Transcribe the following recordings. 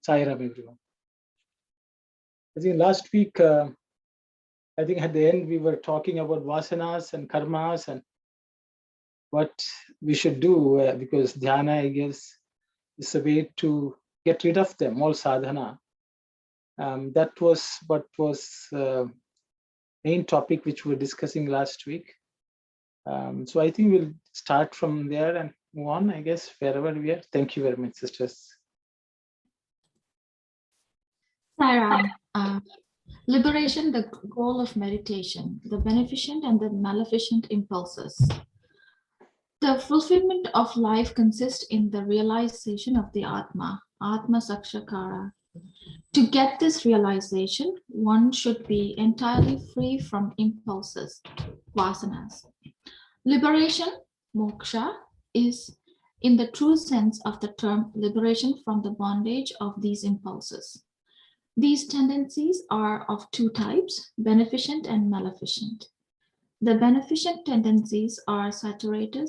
Sai Ram, everyone. I think last week, I think at the end, we were talking about vasanas and karmas and what we should do because dhyana, I guess, is a way to get rid of them, all sadhana. That was what was main topic which we were discussing last week. So I think we'll start from there and move on, I guess, wherever we are. Thank you very much, sisters. Sai Ram, liberation, the goal of meditation, the beneficent and the maleficent impulses. The fulfillment of life consists in the realization of the Atma, Atma Sakshakara. To get this realization, one should be entirely free from impulses, vasanas. Liberation, moksha, is, in the true sense of the term, liberation from the bondage of these impulses. These tendencies are of two types, beneficent and maleficent. The beneficent tendencies are saturated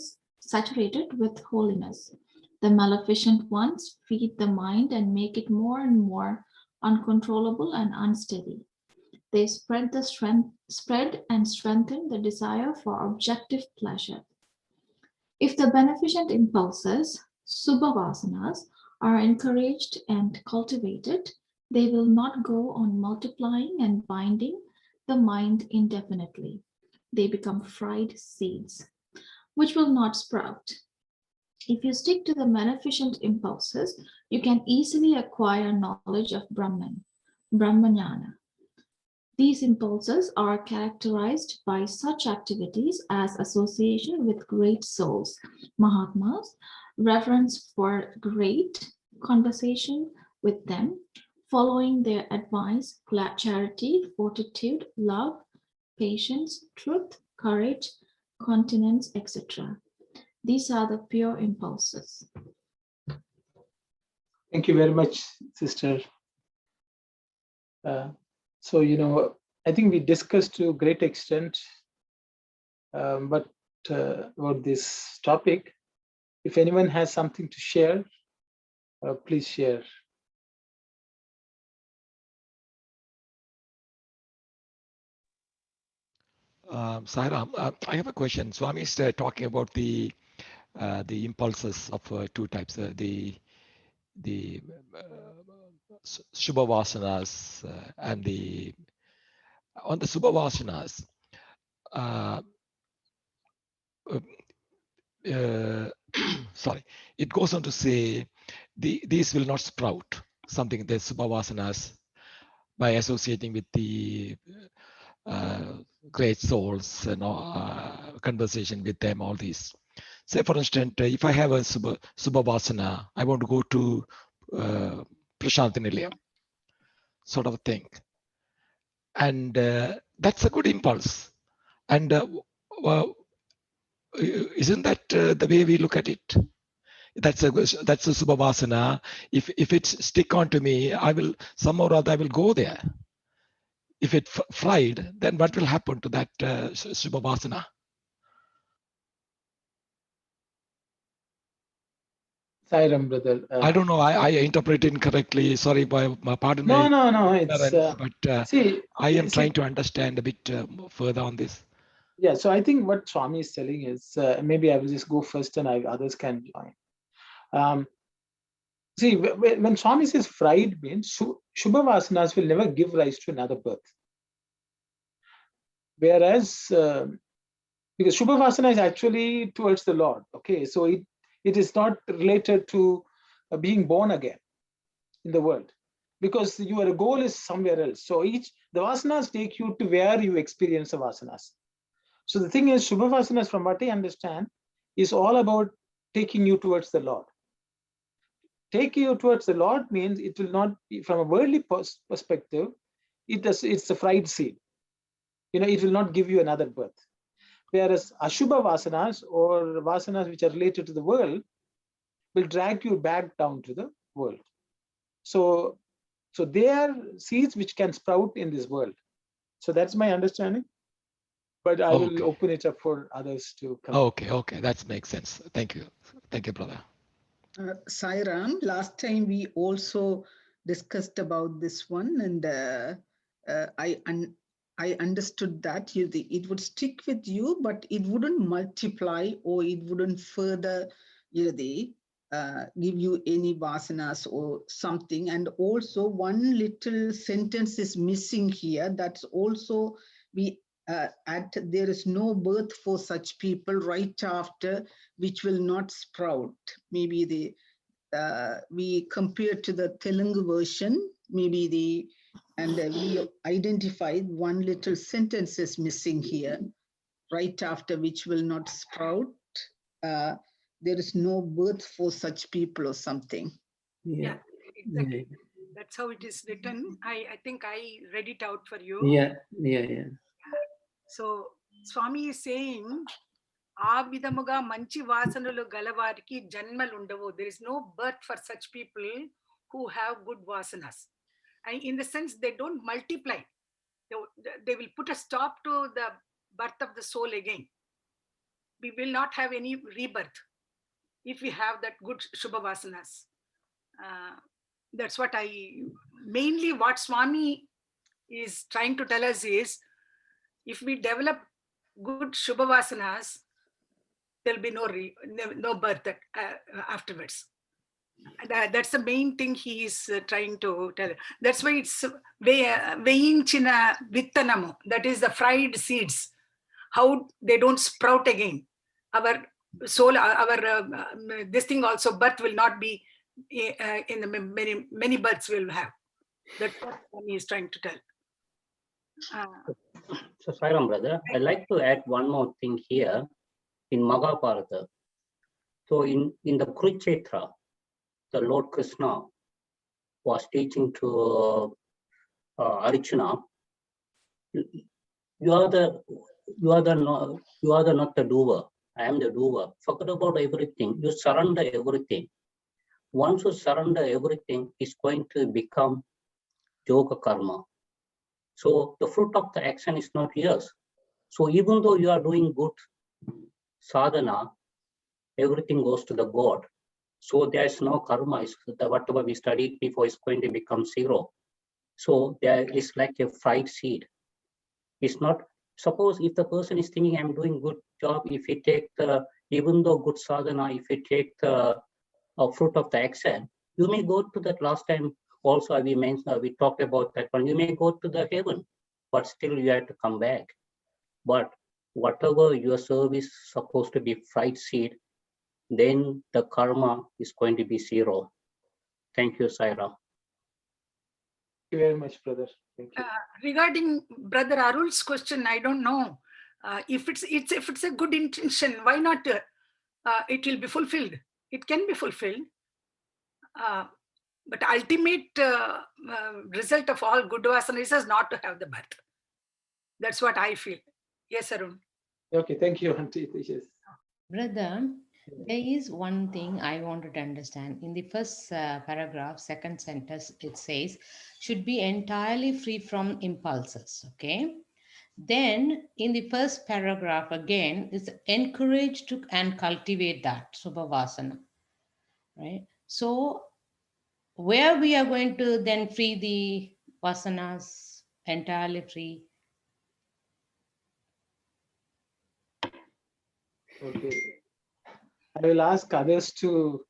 with holiness. The maleficent ones feed the mind and make it more and more uncontrollable and unsteady. They spread and strengthen the desire for objective pleasure. If the beneficent impulses, subha vasanas, are encouraged and cultivated, they will not go on multiplying and binding the mind indefinitely. They become fried seeds, which will not sprout. If you stick to the beneficent impulses, you can easily acquire knowledge of Brahman, Brahmajnana. These impulses are characterized by such activities as association with great souls, Mahatmas, reverence for great, conversation with them, following their advice, charity, fortitude, love, patience, truth, courage, continence, etc. These are the pure impulses. Thank you very much, sister. So, I think we discussed to a great extent about this topic. If anyone has something to share, please share. Sai Ram, I have a question. Swami is talking about the impulses of two types, the Shubha Vasanas and on the Subha Vasanas, sorry, it goes on to say these will not sprout, something, the Subha Vasanas, by associating with the great souls and conversation with them, all these. Say, for instance, if I have a Subha Vasana, I want to go to Prashanti Nilayam, sort of thing. And that's a good impulse. And isn't that the way we look at it? That's a Subha Vasana. If it stick on to me, I will somehow or other I will go there. If it fried, then what will happen to that Subha Vasana? Sai Ram, brother. I don't know. I interpreted incorrectly. Sorry, pardon me. No. It's but I am trying to understand a bit further on this. Yeah. So I think what Swami is telling is maybe I will just go first, and others can join. See, when Swami says fried means Shubha Vasanas will never give rise to another birth. Whereas, because Shubha Vasana is actually towards the Lord. Okay, so it is not related to being born again in the world, because your goal is somewhere else. So the vasanas take you to where you experience the vasanas. So the thing is, Shubha Vasanas, from what I understand, is all about taking you towards the Lord. Taking you towards the Lord means it will not be, from a worldly perspective, it's a fried seed. It will not give you another birth. Whereas Ashubha Vasanas, or Vasanas which are related to the world, will drag you back down to the world. So they are seeds which can sprout in this world. So that's my understanding. But I will open it up for others to come. Okay, that makes sense. Thank you, brother. Sai Ram, last time we also discussed about this one, and I understood that it would stick with you, but it wouldn't multiply, or it wouldn't further give you any vasanas or something. And also one little sentence is missing here. That's also there is no birth for such people right after, which will not sprout. Maybe we compare to the Telugu version, we identified one little sentence is missing here, right after which will not sprout. There is no birth for such people or something. Yeah, exactly. Yeah. That's how it is written. I think I read it out for you. Yeah. So Swami is saying, ఆ విధముగా మంచి వాసనలు గలవారికి జన్మలు ఉండవు. There is no birth for such people who have good vasanas. And in the sense, they don't multiply. They will put a stop to the birth of the soul again. We will not have any rebirth if we have that good Shubha vasanas. That's what mainly what Swami is trying to tell us is, if we develop good Shubha vasanas, there'll be no birth afterwards. That's the main thing he is trying to tell. That's why it's veinchina vittanamu, that is the fried seeds, how they don't sprout again. Our soul, this thing also, birth will not be in the many births we'll have. That's what he is trying to tell. So Sai Ram brother, I'd like to add one more thing here. In Mahabharata, so in the Kurukshetra, the Lord Krishna was teaching to Arjuna, you are not the doer. I am the doer. Forget about everything. You surrender everything. Once you surrender everything, it's going to become yoga karma. So the fruit of the action is not yours. So even though you are doing good sadhana, everything goes to the God. So there is no karma. Whatever we studied before is going to become zero. So there is like a fried seed. It's not, suppose if the person is thinking I'm doing good job, if he take even though good sadhana, if you take the fruit of the action, you may go to that. Last time also we talked about that one. You may go to the heaven, but still you have to come back. But whatever your service supposed to be fried seed, then the karma is going to be zero. Thank you, Sai Ram. Thank you very much, brother. Thank you. Regarding Brother Arul's question, I don't know if it's a good intention, why not it will be fulfilled. It can be fulfilled, but ultimate result of all good vasanas is not to have the birth. That's what I feel. Yes, Arun. Okay, thank you, Auntie. Yes. Brother, there is one thing I wanted to understand. In the first paragraph, second sentence, it says, should be entirely free from impulses, okay? Then in the first paragraph again, it's encouraged to and cultivate that, Subhavasana, right? So where we are going to then free the vasanas, entirely free? Okay. I will ask others to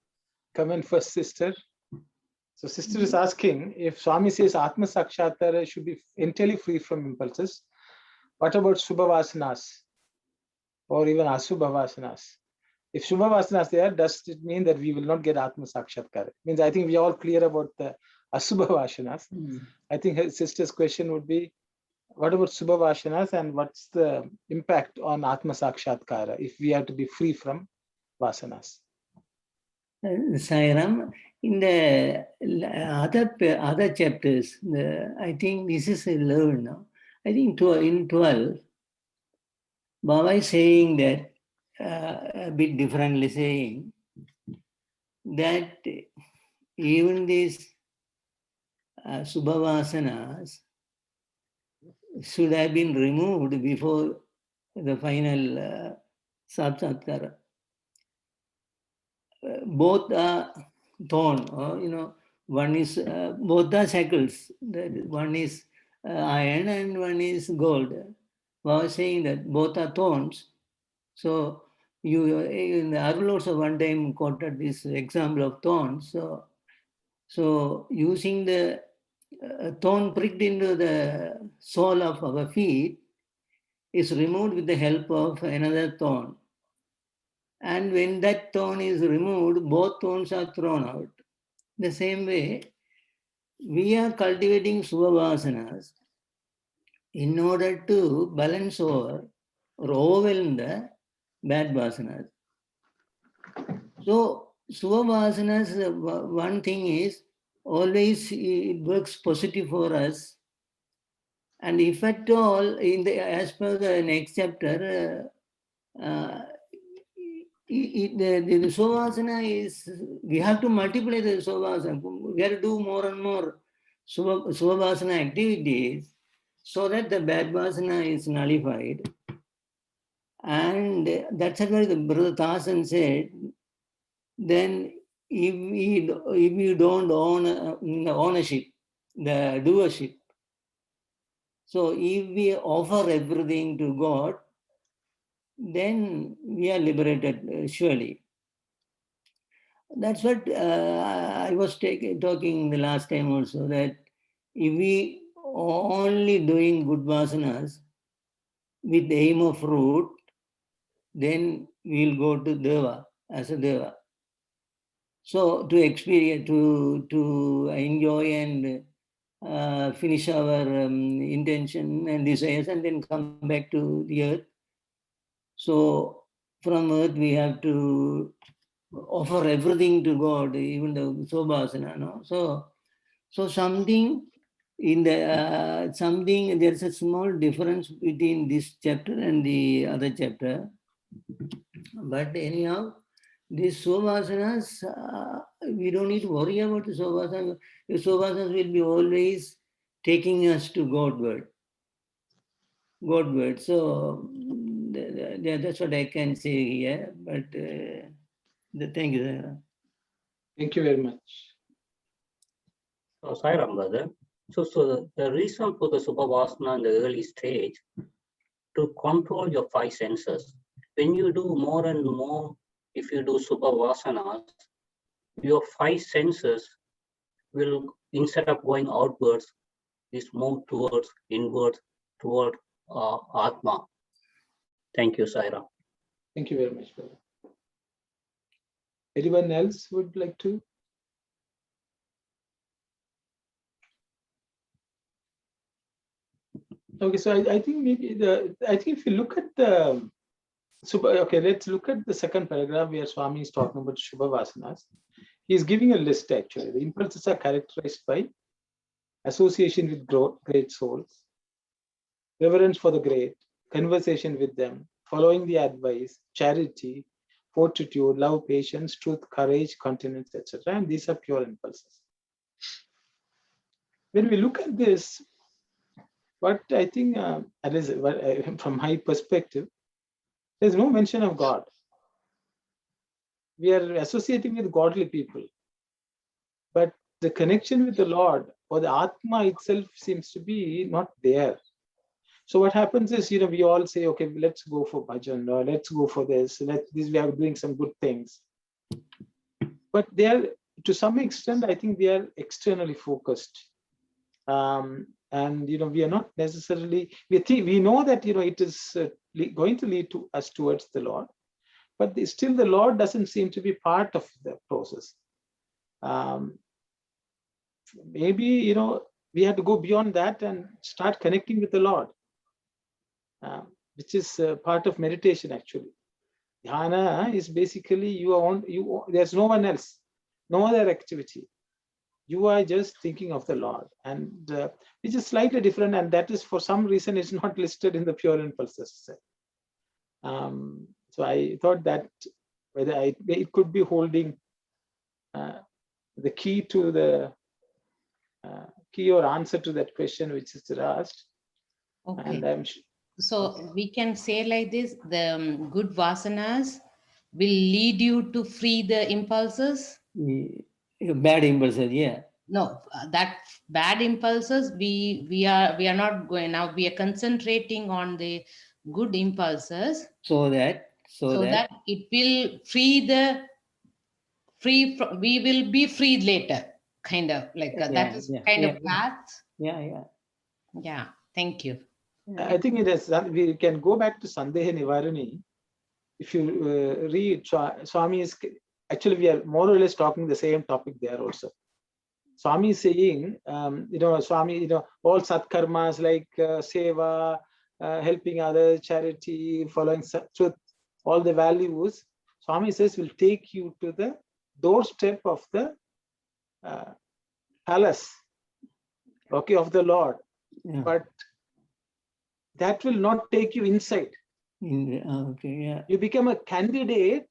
comment first, sister. So sister is asking, if Swami says Atma Sakshatara should be entirely free from impulses, what about Subhavasanas or even Asubhavasanas? If Subhavasanas there, does it mean that we will not get Atma Sakshatkara? Means I think we are all clear about the Asubhavasanas. I think her sister's question would be, what about Subhavasanas and what's the impact on Atma Sakshatkara if we have to be free from Vasanas? Sai Ram, in the other chapters, I think this is 11 now. I think in 12, Baba is saying that, a bit differently saying, that even these Subhavasanas should have been removed before the final Sakshatkara. Both are thorn, one is both are shackles. One is iron and one is gold. I was saying that both are thorns. So you in the Arul also one time quoted this example of thorns. So using the thorn pricked into the sole of our feet is removed with the help of another thorn. And when that thorn is removed, both thorns are thrown out. The same way, we are cultivating Subhavasanas in order to balance over or overwhelm the bad vasanas. So, Subhavasanas, one thing is always it works positive for us. And if at all, as per the next chapter, the Sovasana is, we have to multiply the Sovasana. We have to do more and more Sovasana activities so that the bad Vasana is nullified. And that's why the Brother Thasan said, then if we don't own the ownership, the doership, so if we offer everything to God, then we are liberated, surely. That's what I was talking the last time also, that if we only doing good vasanas with the aim of fruit, then we'll go to Deva, as a Deva. So to experience, to enjoy and finish our intention and desires and then come back to the earth. So from earth we have to offer everything to God, even the Sobhasana. No? So something in the there's a small difference between this chapter and the other chapter. But anyhow, these Sobhasanas, we don't need to worry about the Sobhasanas. The Sobhasanas will be always taking us to Godward. So that's what I can say here. But thank you, sir. Thank you very much. So, Sai Ram brother. So the reason for the Subhavasana in the early stage, to control your five senses. When you do more and more, if you do Subhavasanas, your five senses will, instead of going outwards, is move towards inwards, toward Atma. Thank you, Sai Ram. Thank you very much, brother. Anyone else would like to? Okay, so I think maybe if you look at the let's look at the second paragraph where Swami is talking about Shubha Vasanas. He is giving a list actually. The impulses are characterized by association with great souls, reverence for the great, conversation with them, following the advice, charity, fortitude, love, patience, truth, courage, continence, etc. And these are pure impulses. When we look at this, what I think, from my perspective, there's no mention of God. We are associating with godly people, but the connection with the Lord or the Atma itself seems to be not there. So what happens is, we all say, okay, let's go for bhajan, or let's go for this. We are doing some good things. But they are, to some extent, I think they are externally focused. And we are not necessarily, we know that it is going to lead to us towards the Lord, but still the Lord doesn't seem to be part of the process. Maybe we have to go beyond that and start connecting with the Lord, which is part of meditation actually. Dhyana is basically there's no one else, no other activity. You are just thinking of the Lord, and which is slightly different, and that is for some reason it's not listed in the pure impulses. So I thought that whether it could be holding the key to the key or answer to that question which is asked. Okay. And so we can say like this: the good vasanas will lead you to free the impulses. Bad impulses, yeah. No, that bad impulses, we are not going now. We are concentrating on the good impulses, so that it will we will be free later, kind of like that is kind of path. Yeah, thank you. I think it is. We can go back to Sandeha Nivarani. If you read Swami is actually, we are more or less talking the same topic there also. Swami is saying, Swami, all satkarmas like seva, helping others, charity, following truth, all the values, Swami says will take you to the doorstep of the palace, okay, of the Lord. But that will not take you inside. You become a candidate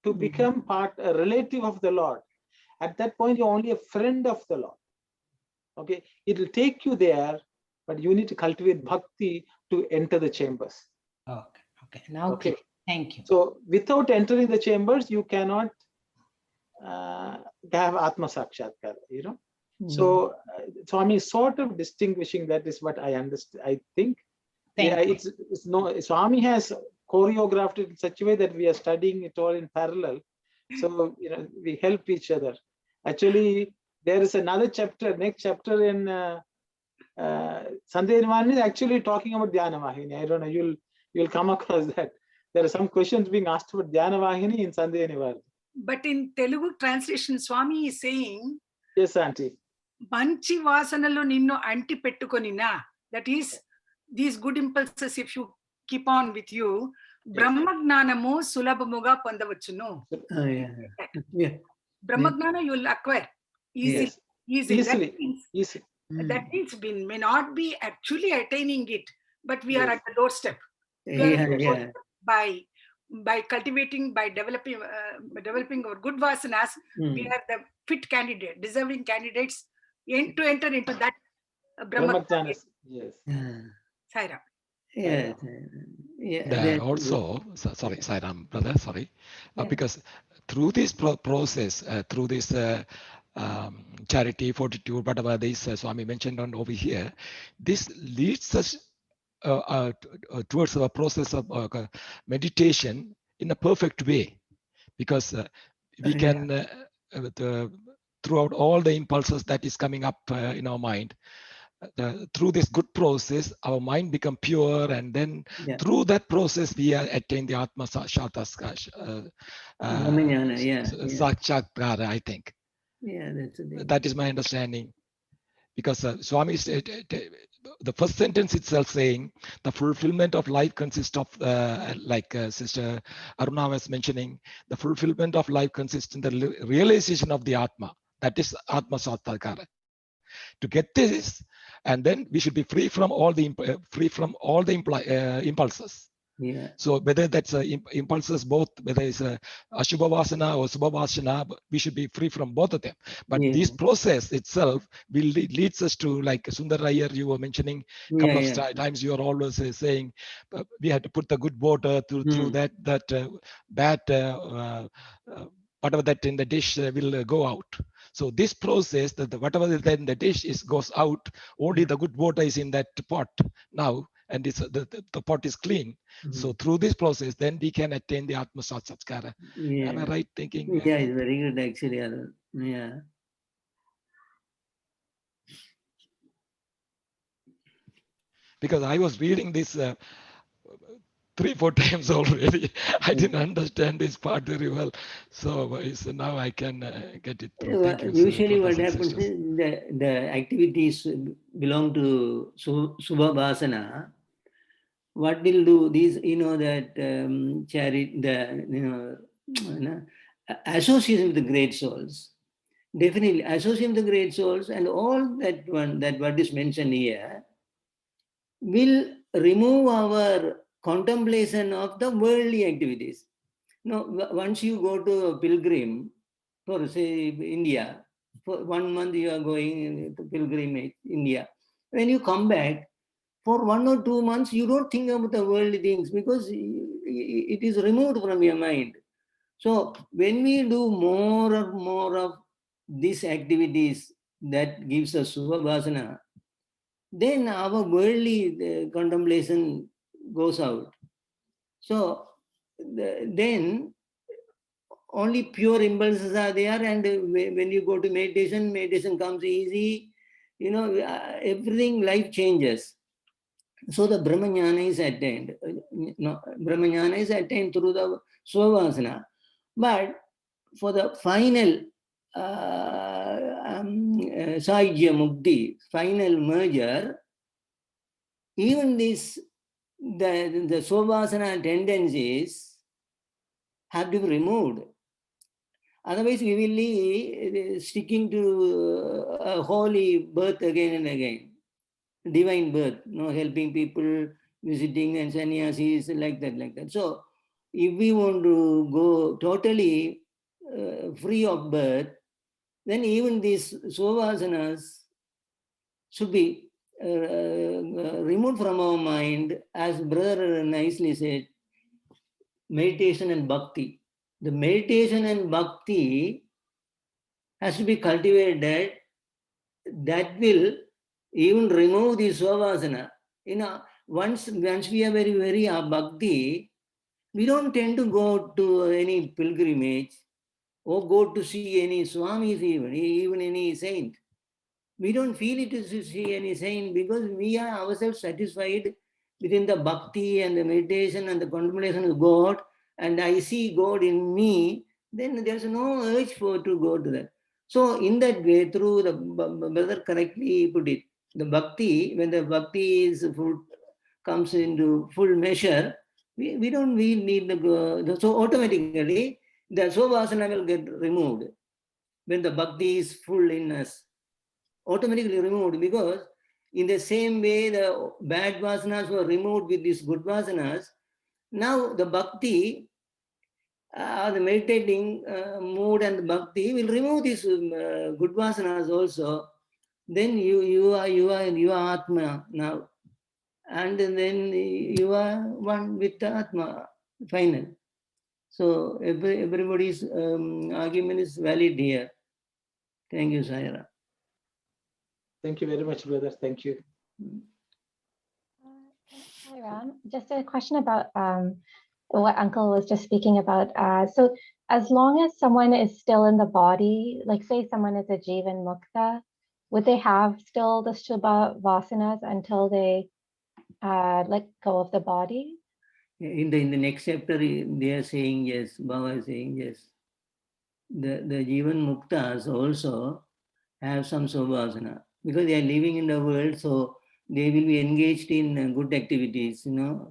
to become a relative of the Lord. At that point, you're only a friend of the Lord. Okay, it will take you there, but you need to cultivate bhakti to enter the chambers. Okay. Now, okay. Thank you. So, without entering the chambers, you cannot have Atma Sakshatkar, So, Swami is sort of distinguishing. That is what I understand. I think. It's no. Swami has choreographed it in such a way that we are studying it all in parallel. So, we help each other. Actually, there is another chapter, next chapter in Sandeha Nivarani is actually talking about Dhyana Vahini. I don't know, you'll come across that. There are some questions being asked about Dhyana Vahini in Sandeha Nivarani. But in Telugu translation, Swami is saying, yes, Auntie. Manchi vasanalo ninno anti pettukonina. That is, these good impulses, if you keep on with you, Brahmagnanamu sulabhamuga pandavachunu. Brahmagnana you will acquire easily. That means we may not be actually attaining it, but we are at the doorstep. By cultivating, by developing our good vasanas, we are the fit candidate, deserving candidates to enter into that Brahmagnana. Yes. Sairam. Also, sorry, Sairam, brother, sorry. Because through this process, through this charity, fortitude, whatever this Swami mentioned on over here, this leads us towards a process of meditation in a perfect way, because we can throughout all the impulses that is coming up in our mind, through this good process, our mind become pure, and then through that process we attain the Atma Sakshatkara, I think. That is my understanding. Because Swami said, the first sentence itself saying, the fulfillment of life consists of, like Sister Aruna was mentioning, the fulfillment of life consists in the realization of the Atma. That is Atma Sakshatkara. To get this, and then we should be free from all the impulses. So whether that's impulses, both whether it's Ashubha Vasana or Subha Vasana, we should be free from both of them. But this process itself will leads us to, like Sundar Iyer, you were mentioning a couple of times, you are always saying we have to put the good water through that bad whatever that in the dish will go out. So this process, whatever is in the dish goes out, only the good water is in that pot now, and the pot is clean. So through this process, then we can attain the Atma Sakshatkara. Am I right thinking? Yeah, it's very good actually. Because I was reading this 3-4 times already. I didn't understand this part very well. So now I can get it through. Thank you. Usually what happens is the activities belong to Subha Vasana. What will do these, that charity, association with the great souls. Definitely association with the great souls, and all that what is mentioned here will remove our contemplation of the worldly activities. Once you go to a pilgrim, for say India, for 1 month you are going to pilgrimage India. When you come back, for 1 or 2 months, you don't think about the worldly things because it is removed from your mind. So when we do more and more of these activities that gives us Subhavasana, then our worldly contemplation goes out. So then only pure impulses are there, and when you go to meditation, meditation comes easy. Everything, life changes. So the Brahmajnana is attained. Brahmajnana is attained through the Swavasana. But for the final Saijya Mukti, final merger, even this, the Swavasana tendencies have to be removed. Otherwise, we will be sticking to a holy birth again and again, divine birth, helping people, visiting and sannyasis, like that. So, if we want to go totally free of birth, then even these Swavasanas should be removed from our mind, as brother nicely said, meditation and bhakti. The meditation and bhakti has to be cultivated. That will even remove the Swavasana. Once we are very, very bhakti, we don't tend to go to any pilgrimage or go to see any Swamis, even any saint. We don't feel it to see any saint because we are ourselves satisfied within the bhakti and the meditation and the contemplation of God, and I see God in me, then there's no urge to go to that. So in that way, through the brother correctly put it, the bhakti, when the bhakti is comes into full measure, we don't really need to go. So automatically, the Swavasana will get removed when the bhakti is full in us. Automatically removed, because in the same way the bad vasanas were removed with these good vasanas, now the bhakti, the meditating mood and the bhakti will remove these good vasanas also. Then you are Atma now, and then you are one with the Atma, final. So everybody's argument is valid here. Thank you, Saira. Thank you very much, brother. Thank you. Hi, Ram. Just a question about what Uncle was just speaking about. So as long as someone is still in the body, like say someone is a Jivan Mukta, would they have still the Shubha Vasanas until they let go of the body? In the next chapter, they are saying yes. Baba is saying yes. The Jivan Muktas also have some Svabhasana because they are living in the world, so they will be engaged in good activities,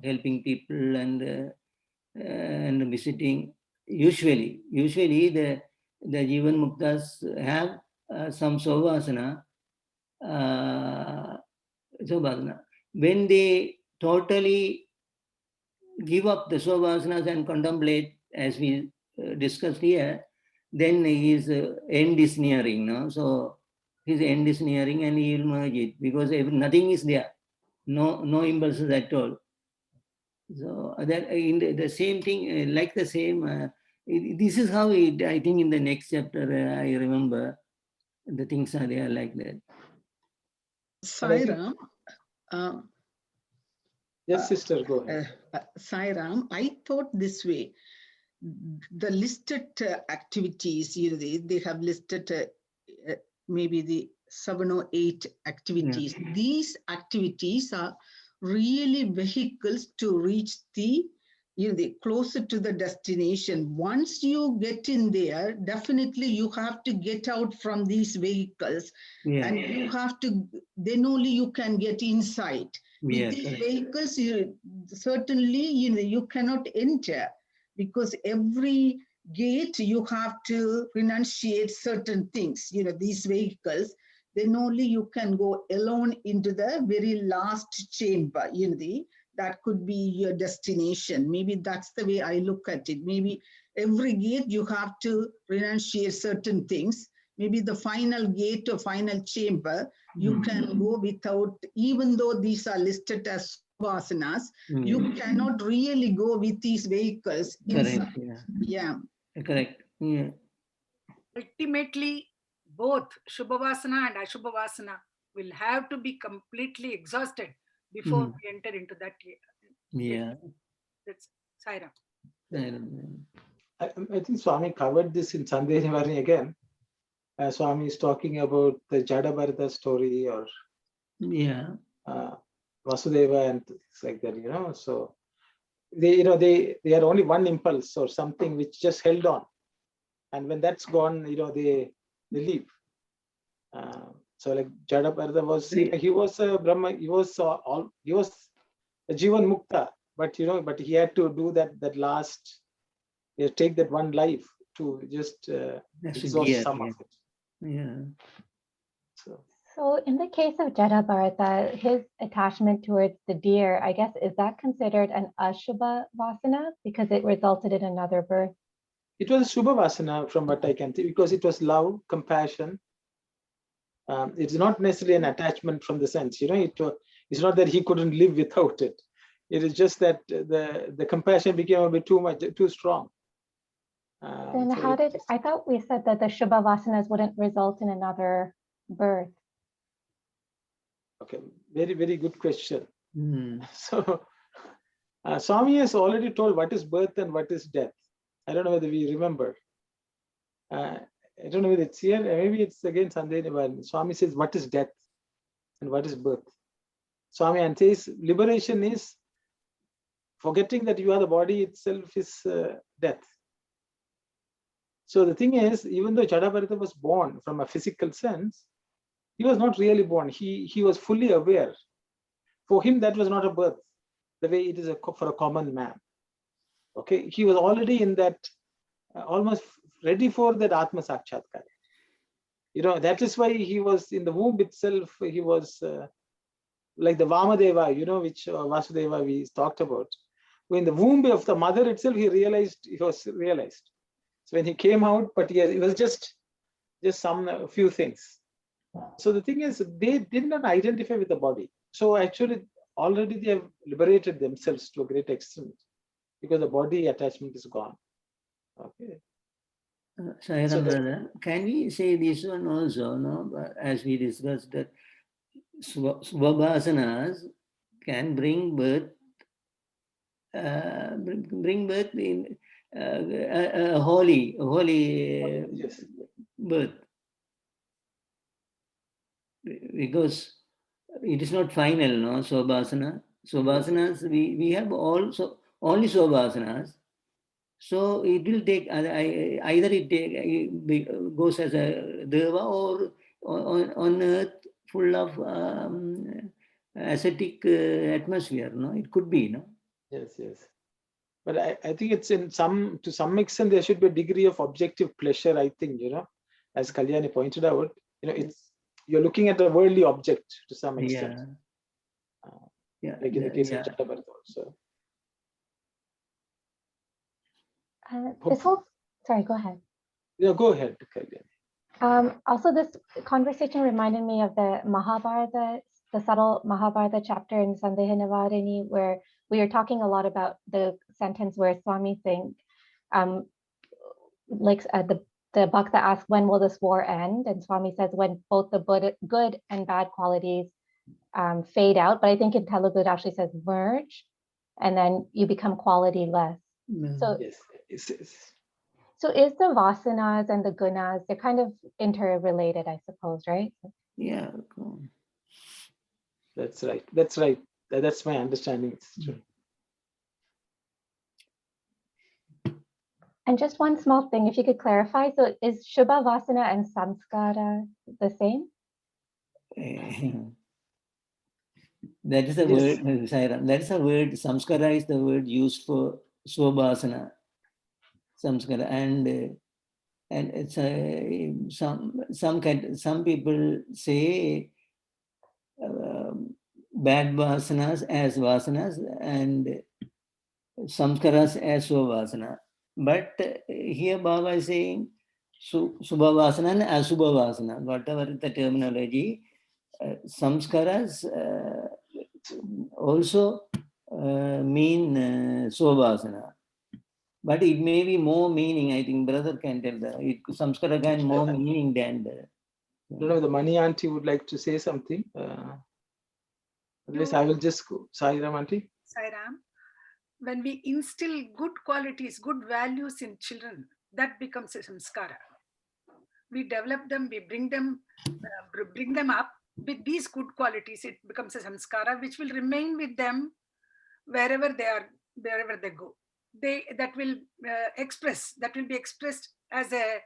helping people and visiting. Usually the Jivan Muktas have some Svabhasana. When they totally give up the Svabhasanas and contemplate, as we discussed here, then his end is nearing. So his end is nearing and he will merge it because nothing is there. No impulses at all. So that in the same thing, like the same, this is how it, I think in the next chapter, I remember the things are there like that. Sairam, yes, sister, go ahead. Sairam, I thought this way. The listed activities, they have listed maybe the 7 or 8 activities. Yeah. These activities are really vehicles to reach the closer to the destination. Once you get in there, definitely you have to get out from these vehicles, yeah. And you have to, then only you can get inside. Yeah. With these vehicles, certainly you cannot enter, because every gate you have to renunciate certain things, these vehicles, then only you can go alone into the very last chamber, that could be your destination. Maybe that's the way I look at it. Maybe every gate you have to renunciate certain things. Maybe the final gate or final chamber, you can go without, even though these are listed as vasanas, you cannot really go with these vehicles. Correct. Yeah. Yeah. Correct. Yeah. Ultimately, both Shubhavasana and Ashubhavasana will have to be completely exhausted before we enter into that. Yeah. That's Sairam. I think Swami covered this in Sandhya Nivarani again. Swami is talking about the Jada Bharata story, or Vasudeva and things like that, So they had only one impulse or something which just held on, and when that's gone, they leave. So like Jada Bharata was, he was a Brahma, he was a Jivan Mukta, but he had to do that last, take that one life to just exhaust some of it. So in the case of Jada Bharata, his attachment towards the deer, I guess, is that considered an Ashubha Vasana because it resulted in another birth? It was a Shubha Vasana from what I can see, because it was love, compassion. It's not necessarily an attachment from the sense, it's not that he couldn't live without it. It is just that the compassion became a bit too strong. Then I thought we said that the Shubha Vasanas wouldn't result in another birth. Okay, very, very good question. So Swami has already told what is birth and what is death. I don't know whether we remember. I don't know whether it's here, maybe it's again Sandhya Nivarani. Swami says, what is death and what is birth? Swami and says, liberation is forgetting that you are the body itself is death. So the thing is, even though Jada Bharata was born from a physical sense, he was not really born. He was fully aware. For him, that was not a birth, the way it is for a common man. Okay, he was already in that, almost ready for that Atma Sakshatkar. That is why he was in the womb itself. He was like the Vamadeva, which Vasudeva we talked about. In the womb of the mother itself, he was realized. So when he came out, but it was just a few things. So the thing is, they did not identify with the body. So actually, already they have liberated themselves to a great extent because the body attachment is gone. Okay. Sairam brother, can we say this one also, no? As we discussed that Svabhasanas can bring birth in a holy yes. birth, because it is not final, no? Svabhasana. Svabhasanas, we have also only Svabhasanas. So it will take either it goes as a deva or on earth full of ascetic atmosphere. No, it could be, no. Yes. But I think it's to some extent there should be a degree of objective pleasure. I think as Kalyani pointed out, you're looking at a worldly object to some extent. Like in the case of Jada Bharata also. Sorry, go ahead. Yeah, go ahead, Kalyani. Also, this conversation reminded me of the Mahabharata, the subtle Mahabharata chapter in Sandhya Nivarani, where we are talking a lot about the sentence where Swami saying, the Bhakta asks, when will this war end? And Swami says, when both the good and bad qualities fade out. But I think in Telugu it actually says merge, and then you become quality less. So yes. So is the vasanas and the gunas, they're kind of interrelated, I suppose, right? Yeah. That's right. That's my understanding. It's true. And just one small thing, if you could clarify, so is Shubha Vasana and Samskara the same? That is a word, Sairam. That is a word, Samskara is the word used for Swabhasana. Samskara. And it's some people say bad vasanas as vasanas and samskaras as Swabhasana. But here Baba is saying Subhavasana and Asubhavasana, whatever the terminology, samskaras also mean Swabhasana. But it may be more meaning, I think brother can tell that. Samskara can more meaning than the I don't know if the Mani auntie would like to say something. Otherwise, I will just go. Sairam auntie. Sairam, when we instill good qualities, good values in children, that becomes a samskara. We develop them, we bring them up with these good qualities. It becomes a samskara which will remain with them wherever they are, wherever they go. That will be expressed as a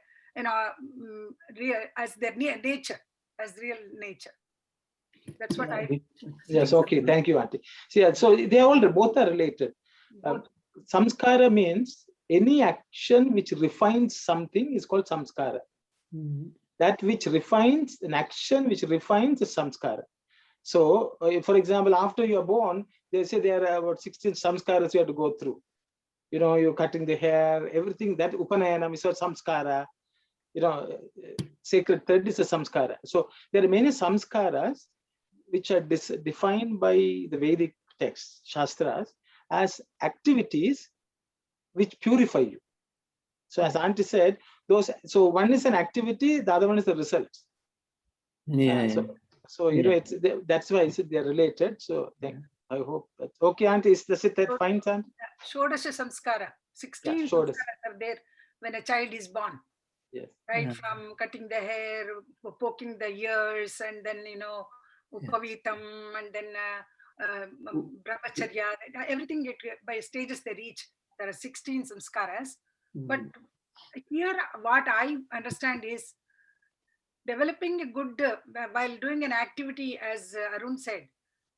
real, as their nature, as real nature. That's what I. Yes. Okay. Thank you, auntie. See, so they all both are related. Samskara means any action which refines something is called samskara. That which refines an action which refines is samskara. So, for example, after you are born, they say there are about 16 samskaras you have to go through. You know, you're cutting the hair, everything that Upanayanam is a samskara. You know, sacred thread is a samskara. So there are many samskaras which are defined by the Vedic texts, Shastras, as activities which purify you. So as auntie said, so one is an activity, the other one is the result. So you know, that's why I said they're related. So I hope that's okay, auntie. Is that fine, auntie? Shodasha samskara. 16 samskaras are there when a child is born. Yes. Right, from cutting the hair, poking the ears, and then, you know, upavitam, and then brahmacharya, everything by stages they reach. There are 16 samskaras. But here what I understand is developing a good, while doing an activity, as Arun said,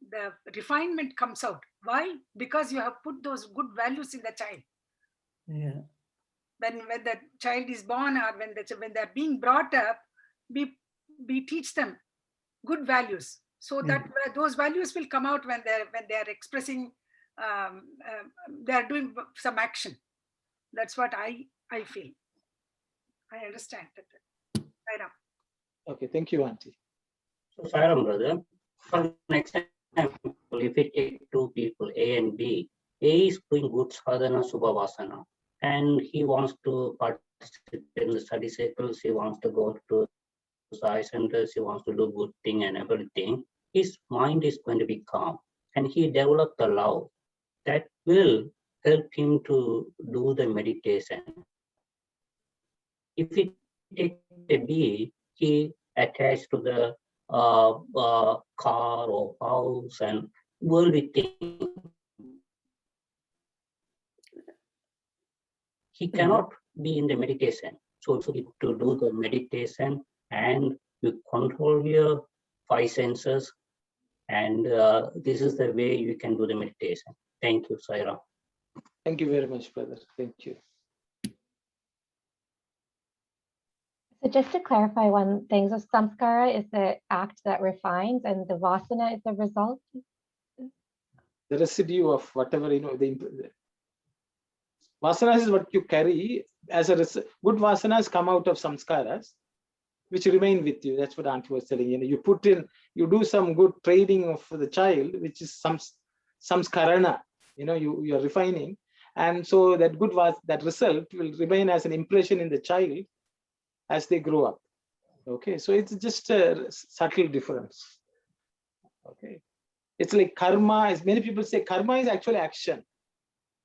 the refinement comes out. Why? Because you have put those good values in the child. Yeah. When the child is born, or when they're being brought up, we teach them good values, so that those values will come out when they're expressing, they're doing some action. That's what I feel. I understand that. Sairam. Okay, thank you, auntie. So Sairam, brother, for an example, if we take two people, A and B, A is doing good sadhana subhavasana, and he wants to participate in the study circles, he wants to go to Sai Centres, he wants to do good thing and everything. His mind is going to be calm, and he developed the love that will help him to do the meditation. If he take the B, he attached to the car or house and worldly thing. He cannot be in the meditation. So to do the meditation, and you control your 5 senses, and this is the way you can do the meditation. Thank you, Sairam. Thank you very much, brother. Thank you. So just to clarify one thing, so samskara is the act that refines, and the vasana is the result. The residue of whatever, you know, the vasanas is what you carry as a good vasanas come out of samskaras, which remain with you. That's what auntie was telling. You know, you put in, you do some good training of the child, which is samskarana. You know, you are refining, and so that that result will remain as an impression in the child as they grow up. Okay, so it's just a subtle difference. Okay, it's like karma. As many people say, karma is actually action,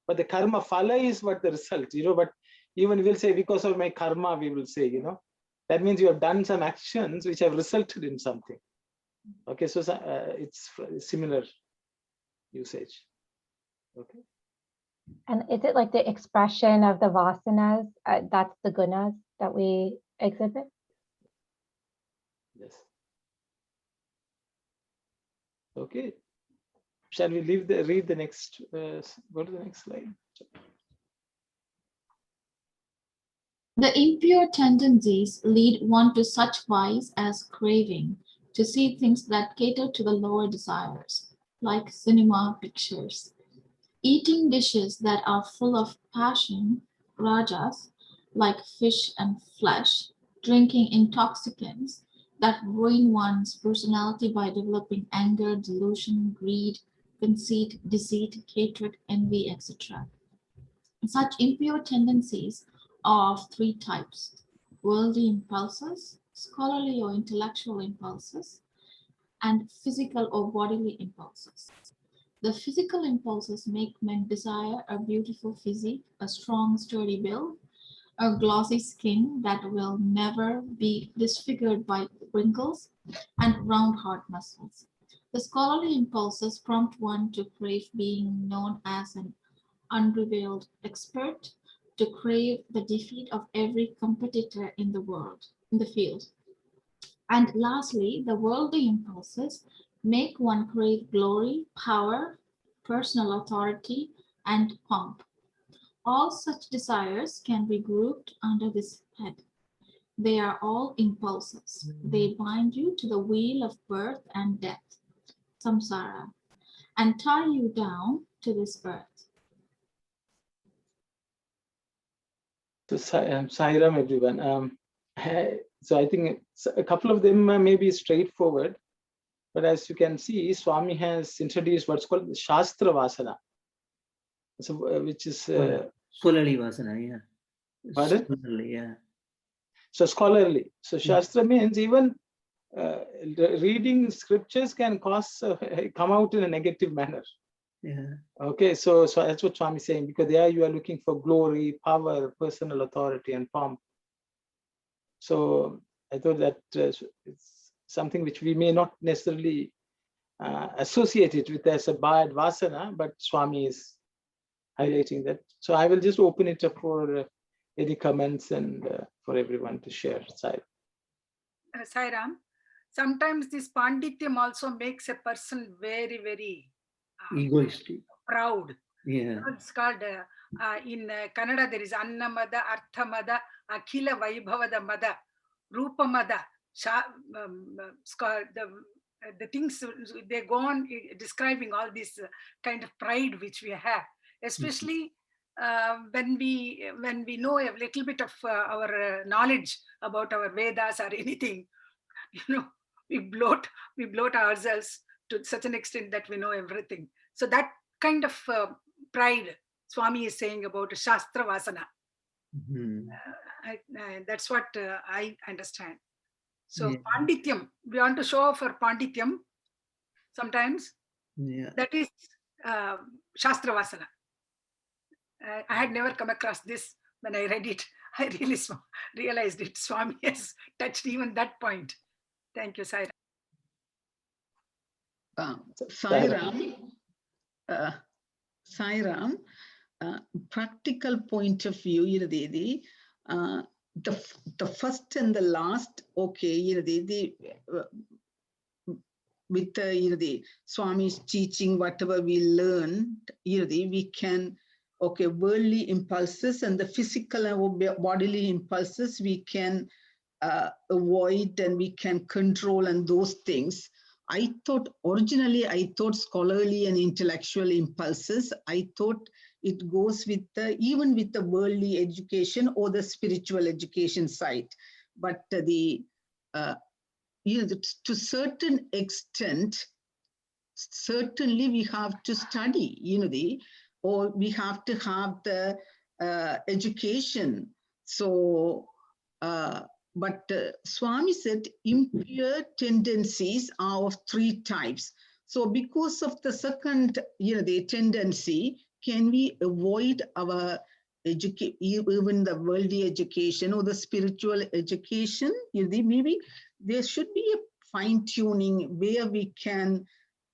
but the karma phala is what the result. You know, but even we'll say because of my karma, we will say, you know, that means you have done some actions which have resulted in something. Okay, so it's similar usage. Okay. And is it like the expression of the vasanas? That's the gunas that we exhibit? Yes. Okay. Shall we read the next, go to the next slide? The impure tendencies lead one to such vice as craving, to see things that cater to the lower desires, like cinema pictures, eating dishes that are full of passion, rajas, like fish and flesh, drinking intoxicants that ruin one's personality by developing anger, delusion, greed, conceit, deceit, hatred, envy, etc. Such impure tendencies are of 3 types: worldly impulses, scholarly or intellectual impulses, and physical or bodily impulses. The physical impulses make men desire a beautiful physique, a strong, sturdy build, a glossy skin that will never be disfigured by wrinkles, and round hard muscles. The scholarly impulses prompt one to crave being known as an unrivaled expert, to crave the defeat of every competitor in the world, in the field. And lastly, the worldly impulses make one crave glory, power, personal authority, and pomp. All such desires can be grouped under this head. They are all impulses. They bind you to the wheel of birth and death, samsara, and tie you down to this earth. So Sairam, everyone. So I think a couple of them may be straightforward, but as you can see, Swami has introduced what's called Shastra Vasana, so, which is Scholarly Vasana, yeah. Pardon? Scholarly, yeah. So scholarly. So Shastra means even reading scriptures can come out in a negative manner. Yeah. Okay, so that's what Swami is saying, because there you are looking for glory, power, personal authority, and pomp. So I thought that it's something which we may not necessarily associate it with as a bad vasana, but Swami is highlighting that. So I will just open it up for any comments and for everyone to share. Sairam, sometimes this Pandityam also makes a person very, very egoistic, proud. Yeah. It's called, in Kannada, there is Annamada, Arthamada, Akhila Vaibhavada Mada, Rupamada. The things, they go on describing all this kind of pride which we have, especially when we know a little bit of our knowledge about our Vedas or anything, we bloat ourselves to such an extent that we know everything. So that kind of pride Swami is saying about Shastra Vasana. That's what I understand. So yeah. Pandityam, we want to show off our Pandityam sometimes. Yeah. That is Shastra Vasana. I had never come across this. When I read it, I really realized it. Swami has touched even that point. Thank you, Sairam. Sairam, practical point of view, the first and the last, okay, with the Swami's teaching, whatever we learned, we can, okay, worldly impulses and the physical and bodily impulses we can avoid and we can control, and those things. Originally I thought scholarly and intellectual impulses, I thought it goes with even with the worldly education or the spiritual education side. But to certain extent, certainly we have to study, or we have to have the education. So, but Swami said impure tendencies are of 3 types. So because of the second, the tendency, can we avoid our even the worldly education or the spiritual education? Maybe there should be a fine-tuning where we can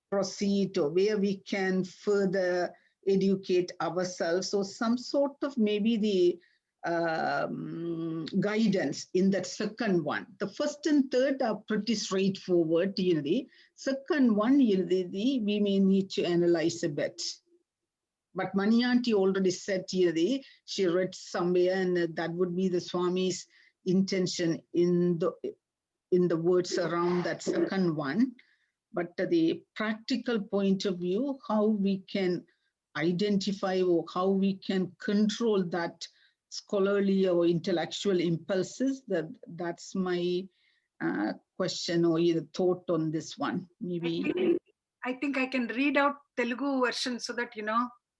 proceed or where we can further educate ourselves. So some sort of maybe the guidance in that second one. The first and third are pretty straightforward. The second one, we may need to analyze a bit. But Mani Aunty already said, she read somewhere, and that would be the Swami's intention in the words around that second one. But the practical point of view, how we can identify or how we can control that scholarly or intellectual impulses, that's my question or either thought on this one. Maybe I think I can read out Telugu version so that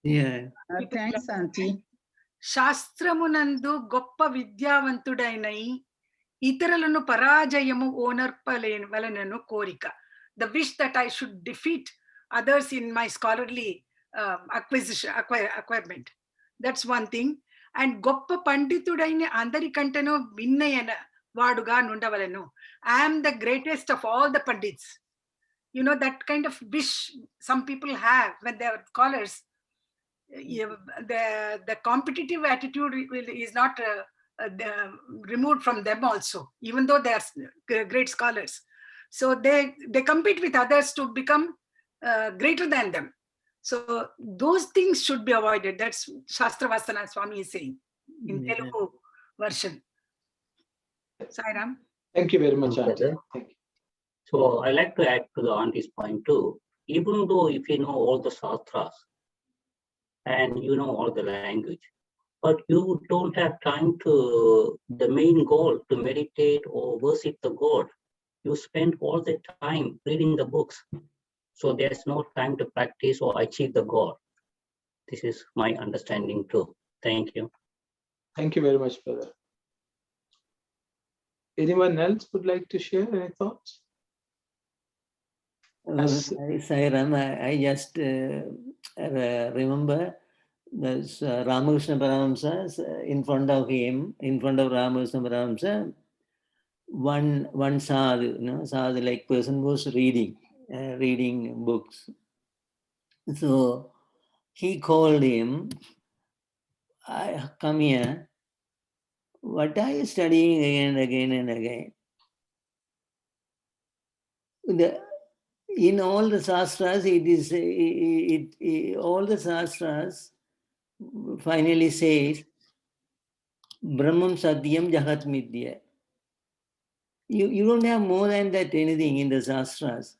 Yeah. Thanks, Auntie. శాస్త్రమునందు గొప్ప విద్యావంతుడైనై ఇతరులను పరాజయము ఓనర్పలేవలనను కోరిక. The wish that I should defeat others in my scholarly acquirement. That's one thing. And గొప్ప పండితుడైన అందరికంటేనో విన్నయన వాడుగా నుండవలను. I am the greatest of all the pandits. You know, that kind of wish some people have when they are scholars. The competitive attitude is not removed from them also, even though they are great scholars. So they compete with others to become greater than them. So those things should be avoided. That's Shastravasana Swami is saying in Telugu version. Sai Ram. Thank you very much, Auntie. Brother. Thank you. So I like to add to the auntie's point too. Even though if you know all the Shastras and you know all the language, but you don't have time to the main goal to meditate or worship the God. You spend all the time reading the books. So there's no time to practice or achieve the God. This is my understanding too. Thank you. Thank you very much, brother. Anyone else would like to share any thoughts? Sai Ram, I just remember there's Ramakrishna Paramahamsa in front of him, in front of Ramakrishna Paramahamsa, one sadhu, sadhu like person was reading books. So he called him, come here, what are you studying again and again and again? In all the Shastras, all the Shastras finally says, Brahman Satyam Jagat Midya. You don't have more than that anything in the Shastras.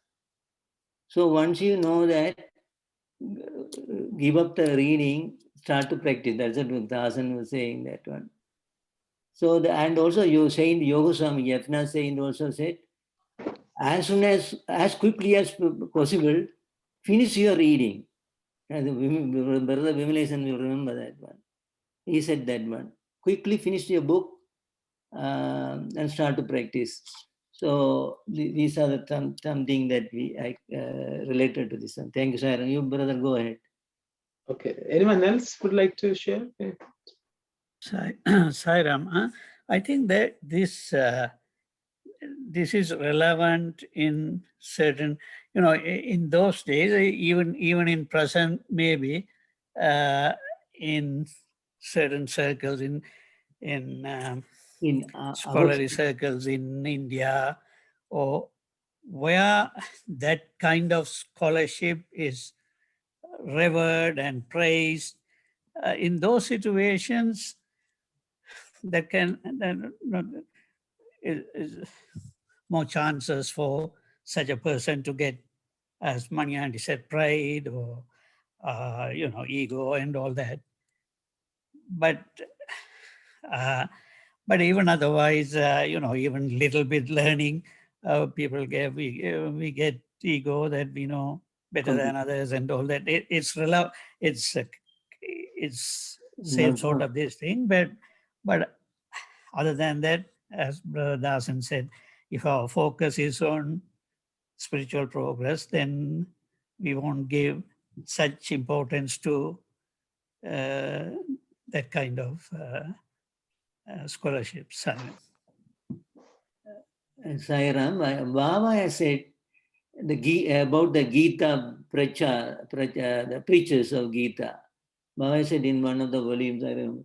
So once you know that, give up the reading, start to practice. That's what Dasan was saying, that one. So, and also you saying, Yoga Swami, Yatna saying also said, as soon as quickly as possible, finish your reading. Brother Vimalesan will remember that one. He said that one. Quickly finish your book and start to practice. So these are the something that I related to this one. Thank you, sir. You, brother, go ahead. Okay. Anyone else would like to share? Sai Ram, I think that this is relevant in certain, in those days, even in present, maybe in certain circles, in scholarly circles in India, or where that kind of scholarship is revered and praised. In those situations, that can is more chances for such a person to get, as Mani said, pride or ego and all that. But even otherwise, even little bit learning, people we get ego that we know better than others and all that. It's same sort of this thing, but other than that, as Brother Dasan said, if our focus is on spiritual progress, then we won't give such importance to that kind of scholarship. Sai Ram, Baba has said about the Gita the preachers of Gita. Baba said in one of the volumes, I remember.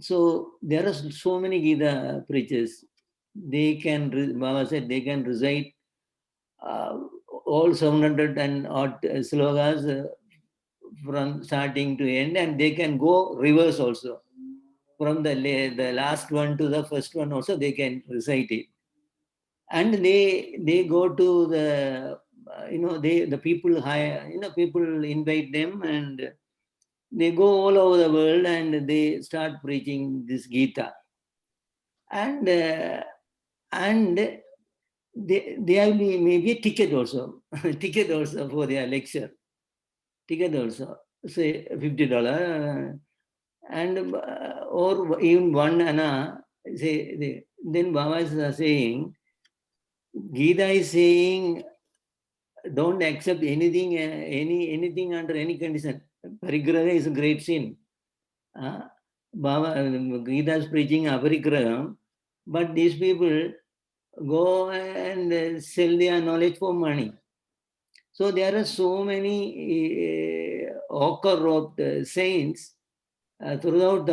So there are so many Gita preachers. Baba said they can recite all 700 and odd slogas from starting to end, and they can go reverse also. From the last one to the first one also they can recite it. And they go to the, the people hire, people invite them and they go all over the world and they start preaching this Gita. And they have maybe a ticket also, for their lecture. Ticket also, say $50, and or even 1 anna then Baba is saying, Gita is saying, don't accept anything, anything under any condition. Parigraha is a great sin. Baba, Gita is preaching aparigraham, but these people go and sell their knowledge for money. So there are so many occur of the saints throughout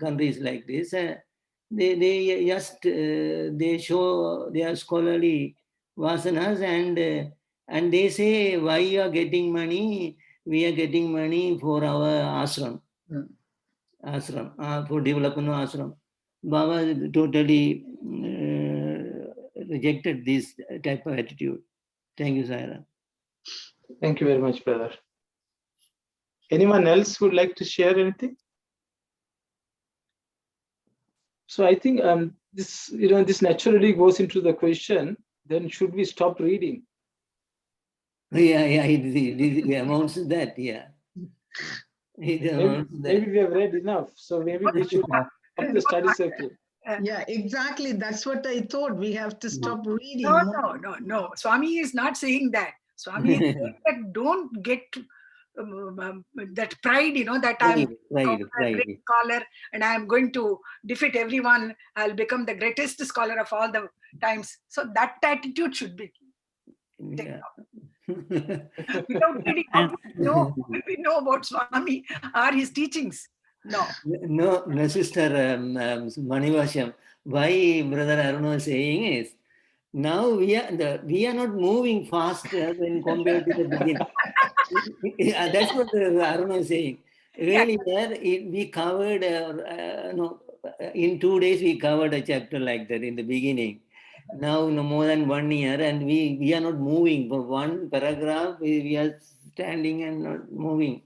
countries like this. They just they show their scholarly vasanas and they say, why you are getting money? We are getting money for our ashram. For development of ashram. Baba totally rejected this type of attitude. Thank you, Saira. Thank you very much, brother. Anyone else would like to share anything? So I think this, this naturally goes into the question, then should we stop reading? Yeah, it amounts to that, yeah. Maybe we have read enough, so maybe we should up the study circle. Yeah, exactly. That's what I thought. We have to stop reading. No. Swami is not saying that. Swami is saying that don't get that pride, that I'm a great scholar and I'm going to defeat everyone. I'll become the greatest scholar of all the times. So that attitude should be taken out. Without reading, we know about Swami or his teachings. No, Sister Manivasham. Why Brother Aruna is saying is, now we are not moving faster when compared to the beginning. That's what Aruna is saying. Really, we covered, in 2 days we covered a chapter like that in the beginning. Now more than 1 year, and we are not moving. For one paragraph, we are standing and not moving.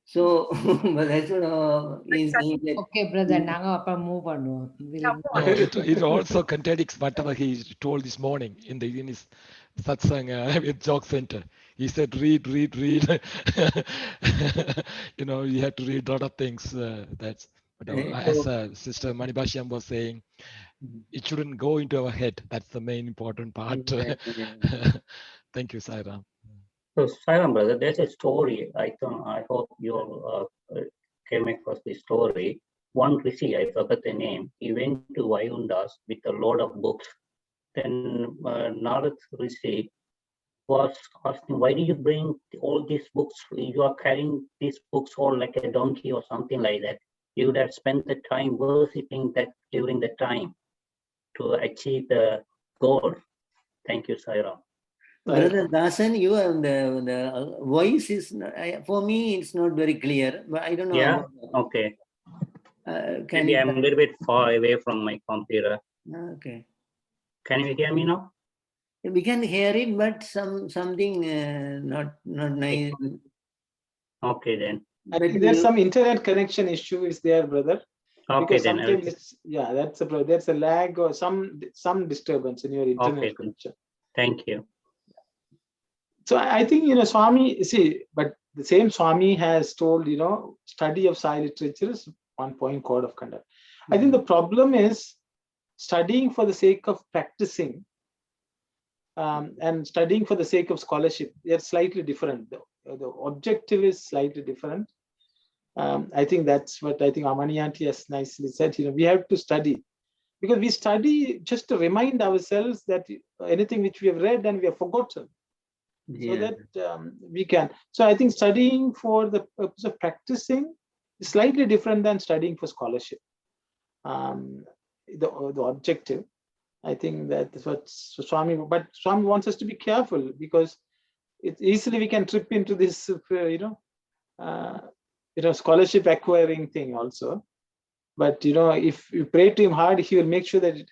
So, but that's what he's saying. Okay, brother, now move on. It also contradicts whatever he told this morning in his satsang with Jog Center. He said, read. You have to read a lot of things. As Sister Manibashyam was saying, it shouldn't go into our head. That's the main important part. Thank you, Sairam. So, Sairam, brother, there's a story. I hope you all came across this story. One Rishi, I forgot the name, he went to Vaiyundas with a load of books. Then Narad Rishi was asking, why do you bring all these books? You are carrying these books all like a donkey or something like that. You would have spent the time worshipping that during the time to achieve the goal. Thank you, Sairam. Brother Dasan, you are the voice is for me it's not very clear, but I don't know. Yeah. Okay. Maybe I'm a little bit far away from my computer. Okay. Can you hear me now? We can hear it, but something not nice. Okay then. I think there's some internet connection issue is there, brother. Okay, because then sometimes there's a lag or some disturbance in your internet connection. Thank you. So I think Swami, but the same Swami has told study of Sai literature is 1 point code of conduct. I think the problem is studying for the sake of practicing and studying for the sake of scholarship. They're slightly different. The objective is slightly different. I think that's what I think Amani Aunty has nicely said. We have to study because we study just to remind ourselves that anything which we have read and we have forgotten, so that we can. So I think studying for the purpose of practicing is slightly different than studying for scholarship. The objective, I think that's what Swami. But Swami wants us to be careful because it's easily we can trip into this, scholarship acquiring thing also. But if you pray to him hard, he will make sure that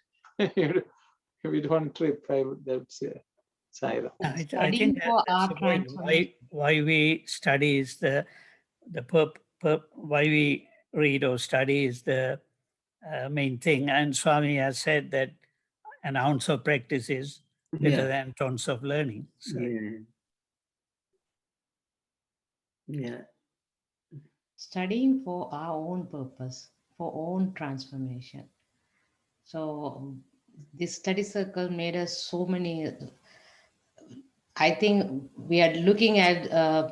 we don't trip. I would say, Saira. I think why we study is the why we read or study is the main thing. And Swami has said that an ounce of practice is better than tons of learning. So. Studying for our own purpose. for own transformation. So this study circle made us so many, I think we are looking at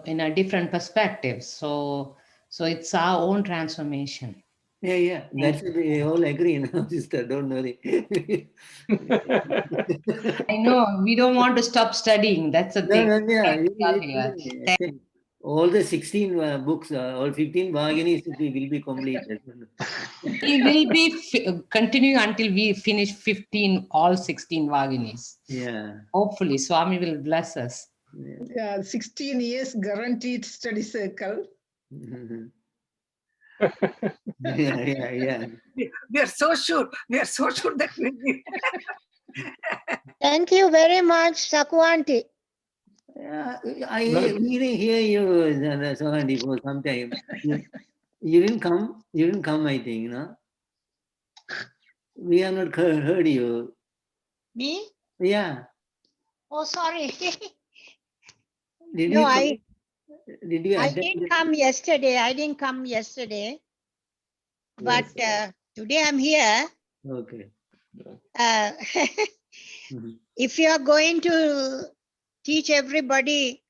in a different perspective. So it's our own transformation. Yeah. That's it. We all agree now, sister. Don't worry. I know we don't want to stop studying. That's the thing. Yeah. All the 16 books, all 15 Vaginis will be completed. We will be continuing until we finish 15, all 16 Vaginis. Yeah. Hopefully, Swami will bless us. Yeah, 16 years guaranteed study circle. Yeah. We are so sure. We are so sure that we will. Thank you very much, Sakwanti. I didn't hear you, Sohandi, for some time. You didn't come. You didn't come, I think, no? We have not heard you. Me? Yeah. Oh, sorry. Did No, you did you I attend? didn't come yesterday. I didn't come yesterday. But today I'm here. Okay. If you are going to teach everybody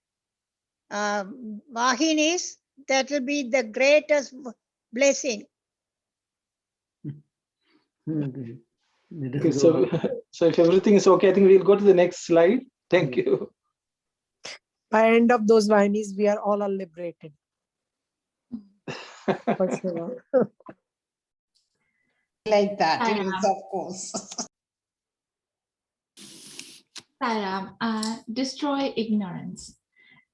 Vahinis, that will be the greatest blessing. Okay. Okay, so if everything is okay, I think we'll go to the next slide. Thank you. By end of those Vahinis, we are all liberated. For sure. Like that, yes, of course. Sairam, destroy ignorance.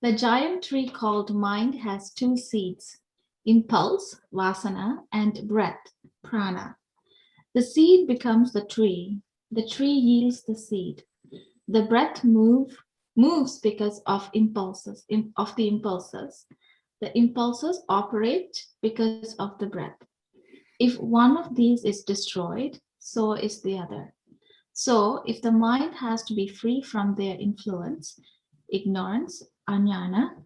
The giant tree called mind has two seeds, impulse, vasana, and breath, prana. The seed becomes the tree yields the seed. The breath moves because of impulses, the impulses. The impulses operate because of the breath. If one of these is destroyed, so is the other. So if the mind has to be free from their influence, ignorance, ajnana,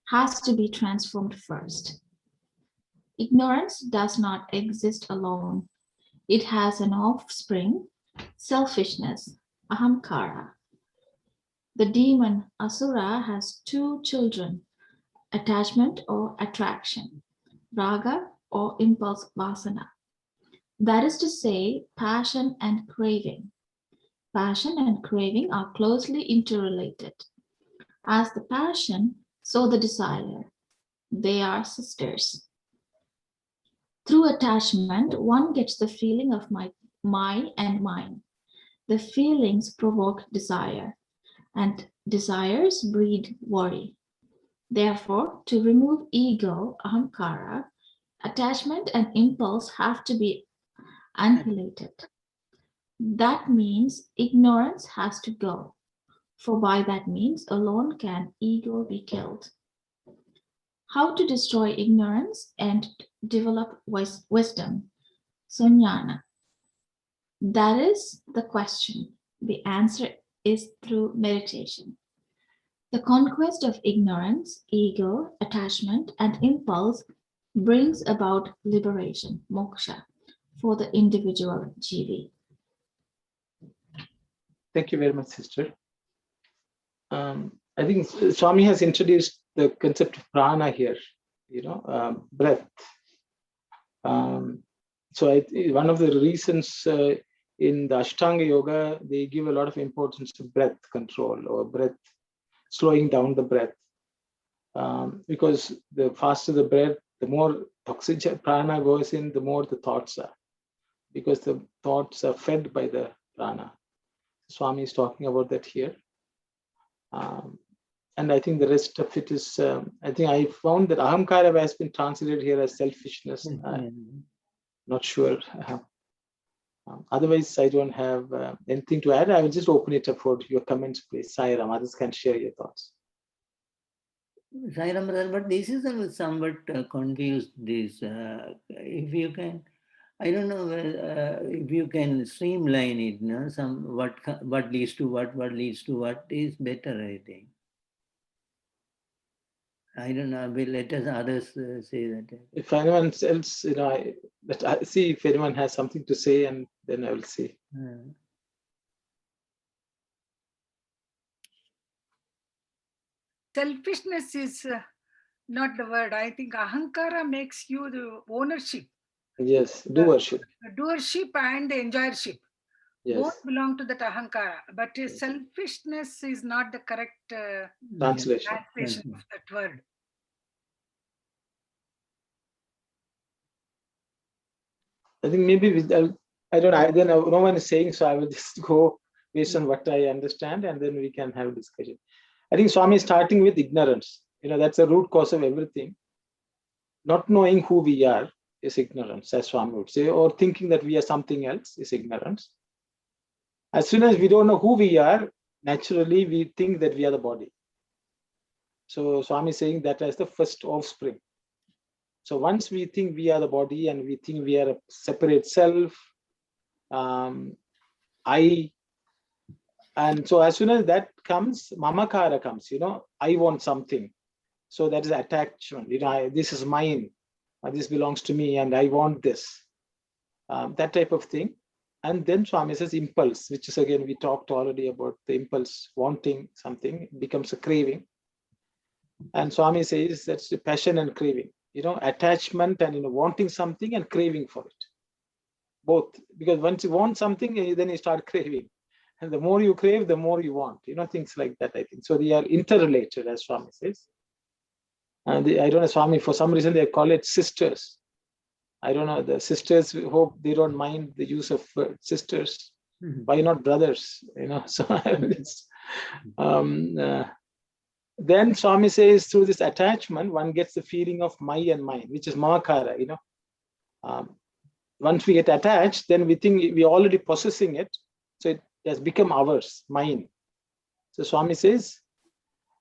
has to be transformed first. Ignorance does not exist alone. It has an offspring, selfishness, ahamkara. The demon Asura has two children, attachment or attraction, raga or impulse vasana. That is to say, passion and craving. Passion and craving are closely interrelated. As the passion, so the desire. They are sisters. Through attachment, one gets the feeling of my and mine. The feelings provoke desire, and desires breed worry. Therefore, to remove ego, ahamkara, attachment and impulse have to be annihilated. That means ignorance has to go, for by that means alone can ego be killed. How to destroy ignorance and develop wisdom? Jnana. That is the question. The answer is through meditation. The conquest of ignorance, ego, attachment, and impulse brings about liberation, moksha, for the individual jivi. Thank you very much, sister. I think Swami has introduced the concept of prana here, breath. So one of the reasons in the Ashtanga Yoga, they give a lot of importance to breath control or breath, slowing down the breath. Because the faster the breath, the more toxic prana goes in, the more the thoughts are. Because the thoughts are fed by the prana. Swami is talking about that here. And I think the rest of it is, I think I found that ahamkara has been translated here as selfishness. Not sure. Otherwise, I don't have anything to add. I will just open it up for your comments, please. Sairam, others can share your thoughts. Sairam, brother, but this is somewhat confused. This, if you can, I don't know if you can streamline it. No, what leads to what leads to what is better, I think. I don't know. We'll let us others say that. If anyone else, I see if anyone has something to say, and then I will see. Selfishness is not the word. I think ahankara makes you the ownership. Yes, doership. Doership and enjoyership. Yes. Both belong to that ahankara, but selfishness is not the correct Translation. of that word. I think maybe I don't know. Then no one is saying, so I will just go based on what I understand, and then we can have a discussion. I think Swami is starting with ignorance. That's the root cause of everything. Not knowing who we are is ignorance, as Swami would say, or thinking that we are something else is ignorance. As soon as we don't know who we are, naturally we think that we are the body. So Swami is saying that as the first offspring. So once we think we are the body and we think we are a separate self, I, and so as soon as that comes, mamakara comes, I want something. So that is attachment, this is mine, this belongs to me and I want this, that type of thing. And then Swami says impulse, which is again, we talked already about the impulse, wanting something, becomes a craving. And Swami says that's the passion and craving, attachment and wanting something and craving for it. Both, because once you want something, then you start craving. And the more you crave, the more you want, things like that, I think. So they are interrelated, as Swami says. And I don't know, Swami, for some reason, they call it sisters. I don't know, the sisters, hope they don't mind the use of sisters. Why not brothers? So then Swami says through this attachment, one gets the feeling of my and mine, which is mamakara, once we get attached, then we think we're already possessing it. So it has become ours, mine. So Swami says,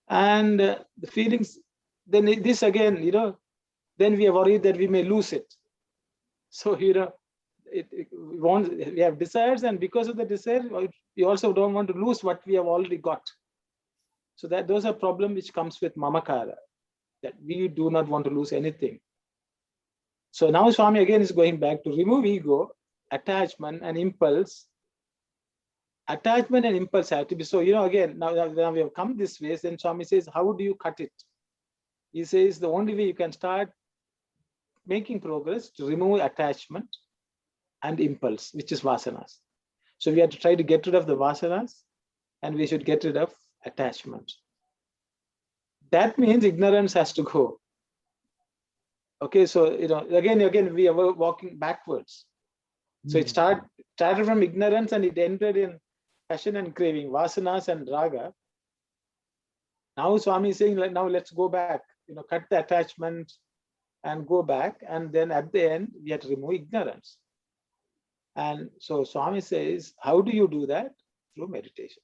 and the feelings, then this again, then we are worried that we may lose it. So, we have desires, and because of the desire, we also don't want to lose what we have already got. So those are problems which comes with mamakara, that we do not want to lose anything. So now Swami again is going back to remove ego, attachment and impulse. Attachment and impulse have to be, so again, now we have come this way, then Swami says, how do you cut it? He says the only way you can start making progress to remove attachment and impulse, which is vasanas. So we have to try to get rid of the vasanas, and we should get rid of attachment. That means ignorance has to go. Okay, so again we are walking backwards. So it started from ignorance and it ended in passion and craving, vasanas and raga. Now Swami is saying, now let's go back, cut the attachment and go back, and then at the end we have to remove ignorance. And so Swami says, how do you do that? Through meditation.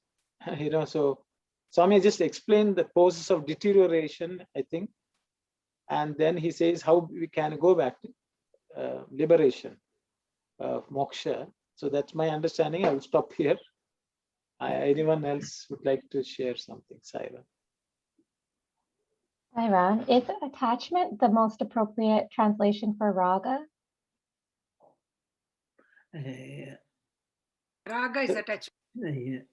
So Swami just explained the process of deterioration, I think, and then he says how we can go back to liberation of moksha. So that's my understanding. I will stop here. Anyone else would like to share something? Saira. Saira, is attachment the most appropriate translation for raga? Raga is attachment.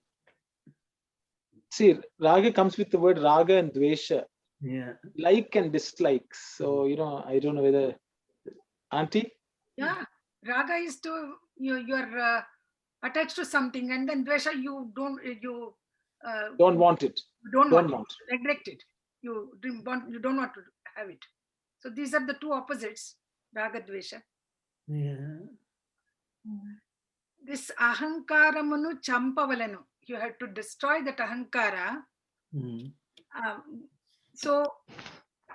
See, raga comes with the word raga and dvesha. Yeah. Like and dislikes. So, I don't know whether, Auntie? Yeah, raga is to, you're attached to something, and then dvesha, you don't want it. Don't want. Neglect it. You don't want to have it. So these are the two opposites, raga, dvesha. Yeah. This ahankaramanu champavalanu. You have to destroy that ahankara. So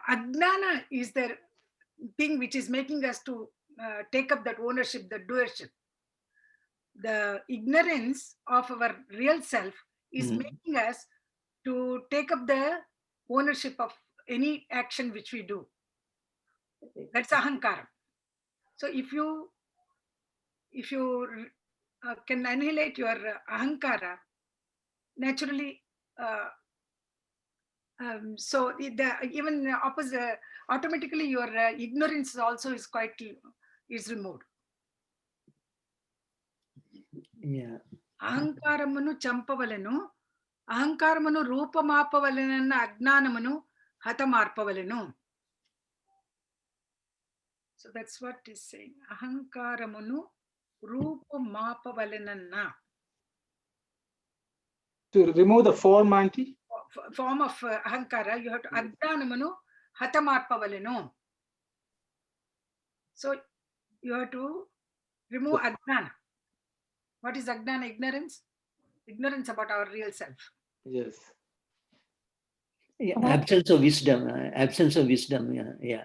ajnana is the thing which is making us to take up that ownership, that doership. The ignorance of our real self is making us to take up the ownership of any action which we do. That's ahankara. So if you can annihilate your ahankara, naturally So even opposite, automatically your ignorance also is removed. Yeah. Ahankaramunu champavalenu, ahankaramunu rupamapavalena agnanamunu hatamarpavalenu. So that's what is saying. Ahankaramunu rupamapavalena. To remove the form, Auntie? Form of ahankara, you have to agnanamanu hatamarpavalenu. So you have to remove agnana. What is agnana? Ignorance. Ignorance about our real self. Yes. Yeah, absence of wisdom. Absence of wisdom. Yeah, yeah.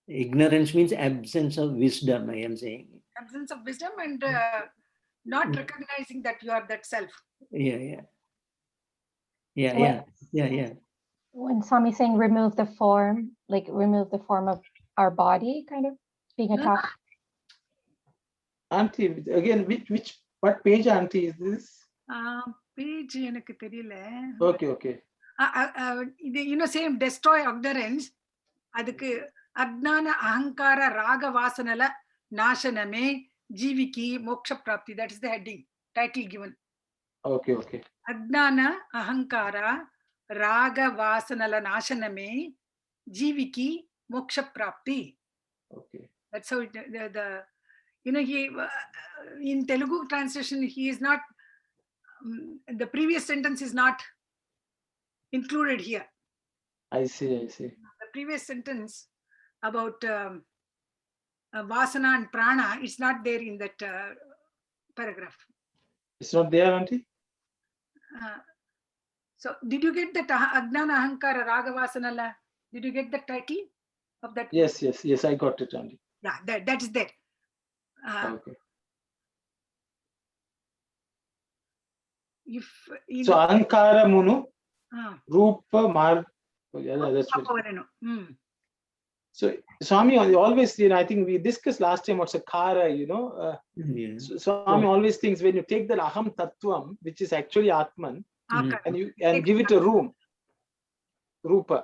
Ignorance means absence of wisdom, I am saying. Absence of wisdom and not recognizing that you are that self. Yeah, yeah. Yeah, So yeah, yeah, yeah. When Swami is saying remove the form, like remove the form of our body, kind of being attached. Auntie, again, what page, Auntie, is this? Page எனக்கு தெரியல. Okay, okay. Same destroy ignorance. அதுக்கு அக்ஞான அகங்கார ராக வாசனல நாசனமே ஜீவிக்கு மோட்ச பிராப்தி. That is the heading, title given. Okay, okay. அக்ஞான அகங்கார ராக வாசனல நாசனமே ஜீவிக்கு மோட்ச பிராப்தி. Okay. That's how he in Telugu translation he is not, the previous sentence is not included here. I see. The previous sentence about vasana and prana, it's not there in that paragraph. It's not there, Auntie? So did you get that agnana ahankara raga vasanala? Did you get the title of that? Yes, I got it, Auntie. Yeah, that is there. Okay. So ahankara munu rupa mar. Yeah, that's right. So Swami always, I think we discussed last time what's a kara, Yeah. So Swami always thinks when you take the aham tattvam, which is actually atman, and give it a room, rupa.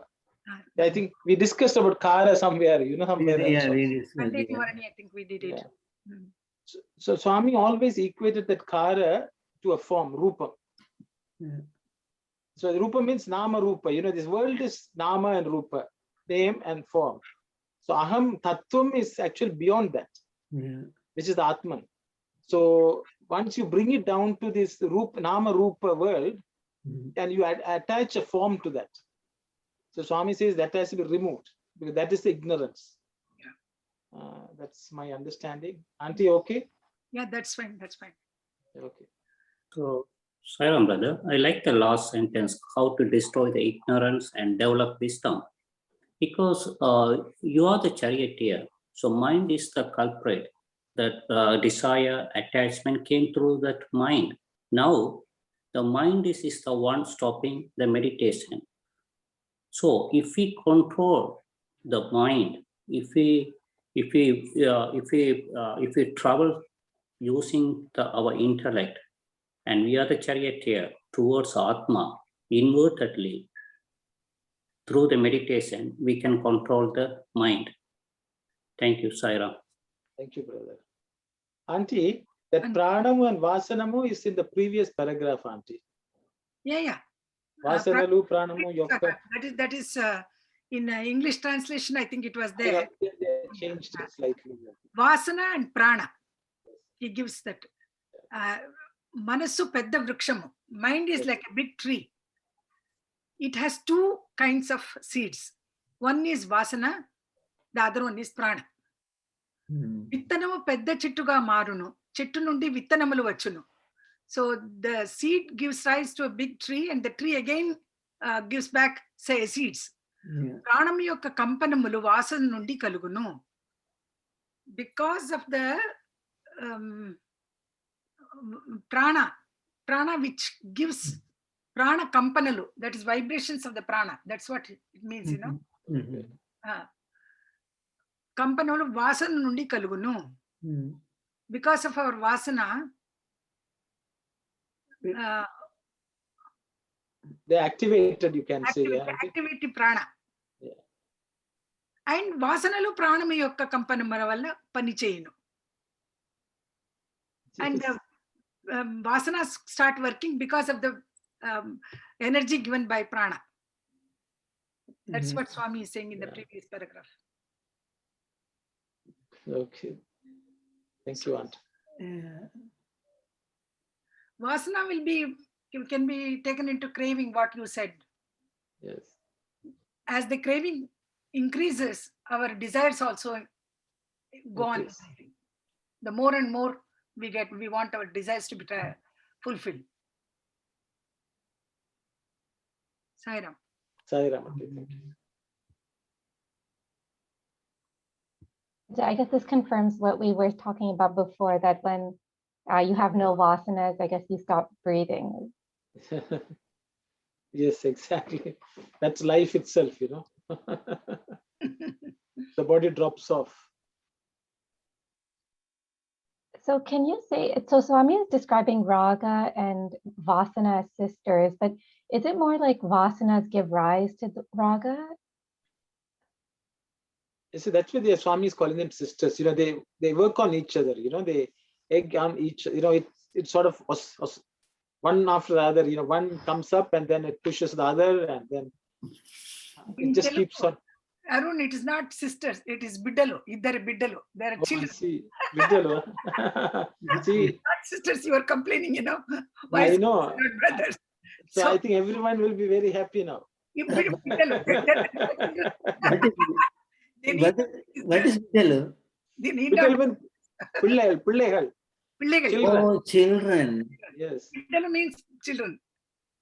I think we discussed about kara somewhere, somewhere else. Yeah, we discussed, I think we did it. Yeah. So Swami always equated that kara to a form, rupa. Yeah. So rupa means nama rupa. This world is nama and rupa, name and form. So aham tattvam is actually beyond that, which is the atman. So once you bring it down to this nama rupa world, and you attach a form to that. So Swami says that has to be removed because that is the ignorance. Yeah. That's my understanding. Auntie, okay? Yeah, that's fine. Okay. So, Sairam brother, I like the last sentence, how to destroy the ignorance and develop wisdom. Because you are the charioteer, so mind is the culprit. That desire, attachment came through that mind. Now, the mind is the one stopping the meditation. So, if we control the mind, if we travel using our intellect, and we are the charioteer towards Atma invertedly, through the meditation, we can control the mind. Thank you, Saira. Thank you, brother. Auntie, that pranamu and vasanamu is in the previous paragraph, Auntie. Yeah. Vasanalu, pranamu, yokka. That is in English translation, I think it was there. They changed it slightly. Vasana and prana. He gives that. Manasu pedda vrikshamu. Mind is like a big tree. It has two kinds of seeds. One is vasana, the other one is prana. Vittanamu pedda chittuga marunu. Chittu nundi vittanamalu vachunu. So the seed gives rise to a big tree, and the tree again gives back, say, seeds. Pranam yokka kampanamulu vasana nundi kalugunu. Because of the prana which gives prana kampanalu, that is vibrations of the prana. That's what it means, Kampanalu vasana nundi kalugunu. Because of our vasana, They activated, you can say. Activate the prana. Yeah. And vasanalu pranam yokka kampanam valla pani cheyunu. And vasanas start working because of the energy given by prana. That's what Swami is saying in the previous paragraph. Okay. Thank you, Aunt. Vasana can be taken into craving, what you said. Yes. As the craving increases, our desires also go on increasing. The more and more we want our desires to be fulfilled. Sai Ram. Sai Ram. Thank you. So I guess this confirms what we were talking about before, that when you have no vasanas, I guess you stop breathing. Yes, exactly. That's life itself, you know. The body drops off. So can you say, so Swami is describing raga and vasana as sisters, but is it more like vasanas give rise to the raga? You see, that's why the Swami is calling them sisters. You know, they work on each other. You know, they egg on each. You know, it's sort of one after the other. You know, one comes up and then it pushes the other, and then it just keeps on. Arun, it is not sisters. It is biddalo. Idhar biddalo. They are children. See, biddalo. See, not sisters. You are complaining. You know. Why I know. Not brothers. So I think everyone will be very happy now. What is Biddalo? Biddalo means Pillaigal. Oh, children. Yes. Biddalo means children.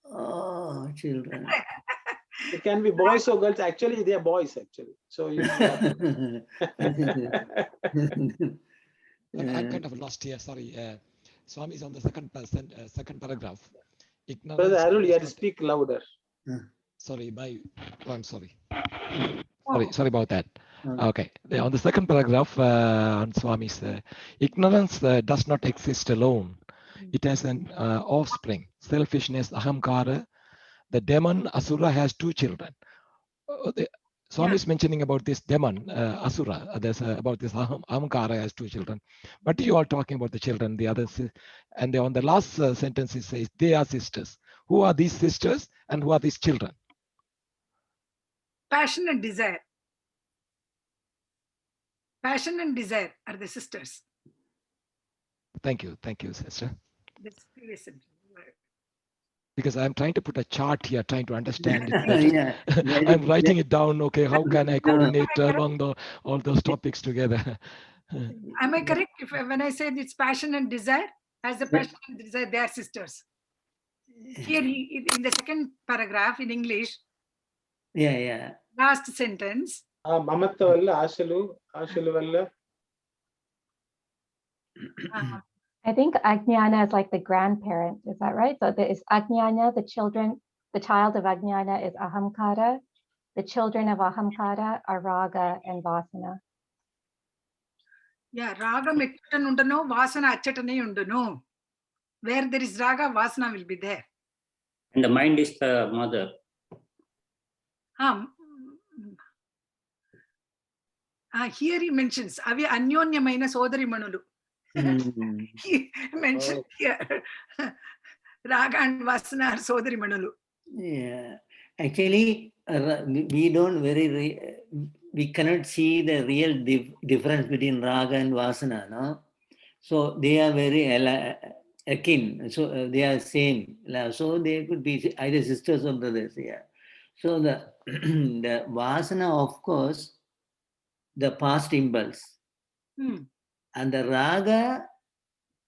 Oh, children. It can be boys or girls. Actually, they are boys. Actually, so you. I'm kind of lost here. Sorry, Swami is on the second paragraph. Brother Arul, you have to speak louder. Sorry, I'm sorry. Sorry about that. Okay, on the second paragraph, on Swami's ignorance does not exist alone. It has an offspring. Selfishness, ahamkara. The demon Asura has two children. Swami is mentioning about this demon Asura. There's about this ahamkara has two children. But you are talking about the children, the others, and on the last sentence it says they are sisters. Who are these sisters and who are these children? Passion and desire. Passion and desire are the sisters. Thank you, sister. That's previous sentence. Because I'm trying to put a chart here, trying to understand it better. I'm writing it down. Okay, how can I coordinate among all those topics together? Am I correct when I say it's passion and desire? As the passion and desire, they are sisters. Here, in the second paragraph in English. Yeah. Last sentence. Mamatta valla ashalu valla. I think Ajnana is like the grandparent. Is that right? So there is Ajnana, the child of Ajnana is Ahamkara. The children of Ahamkara are Raga and Vasana. Yeah, Raga mechatan undano, Vasana achatane undano. Where there is Raga, Vasana will be there. And the mind is the mother. Here he mentions Avi Anyonyamaina Sodari Manulu. He mentioned here Raga and Vasana are Sodari Manulu. Yeah, actually, we cannot see the real difference between Raga and Vasana, no? So they are very akin, so they are same. So they could be either sisters or brothers, yeah. So the Vasana, of course, the past impulse. And the Raga,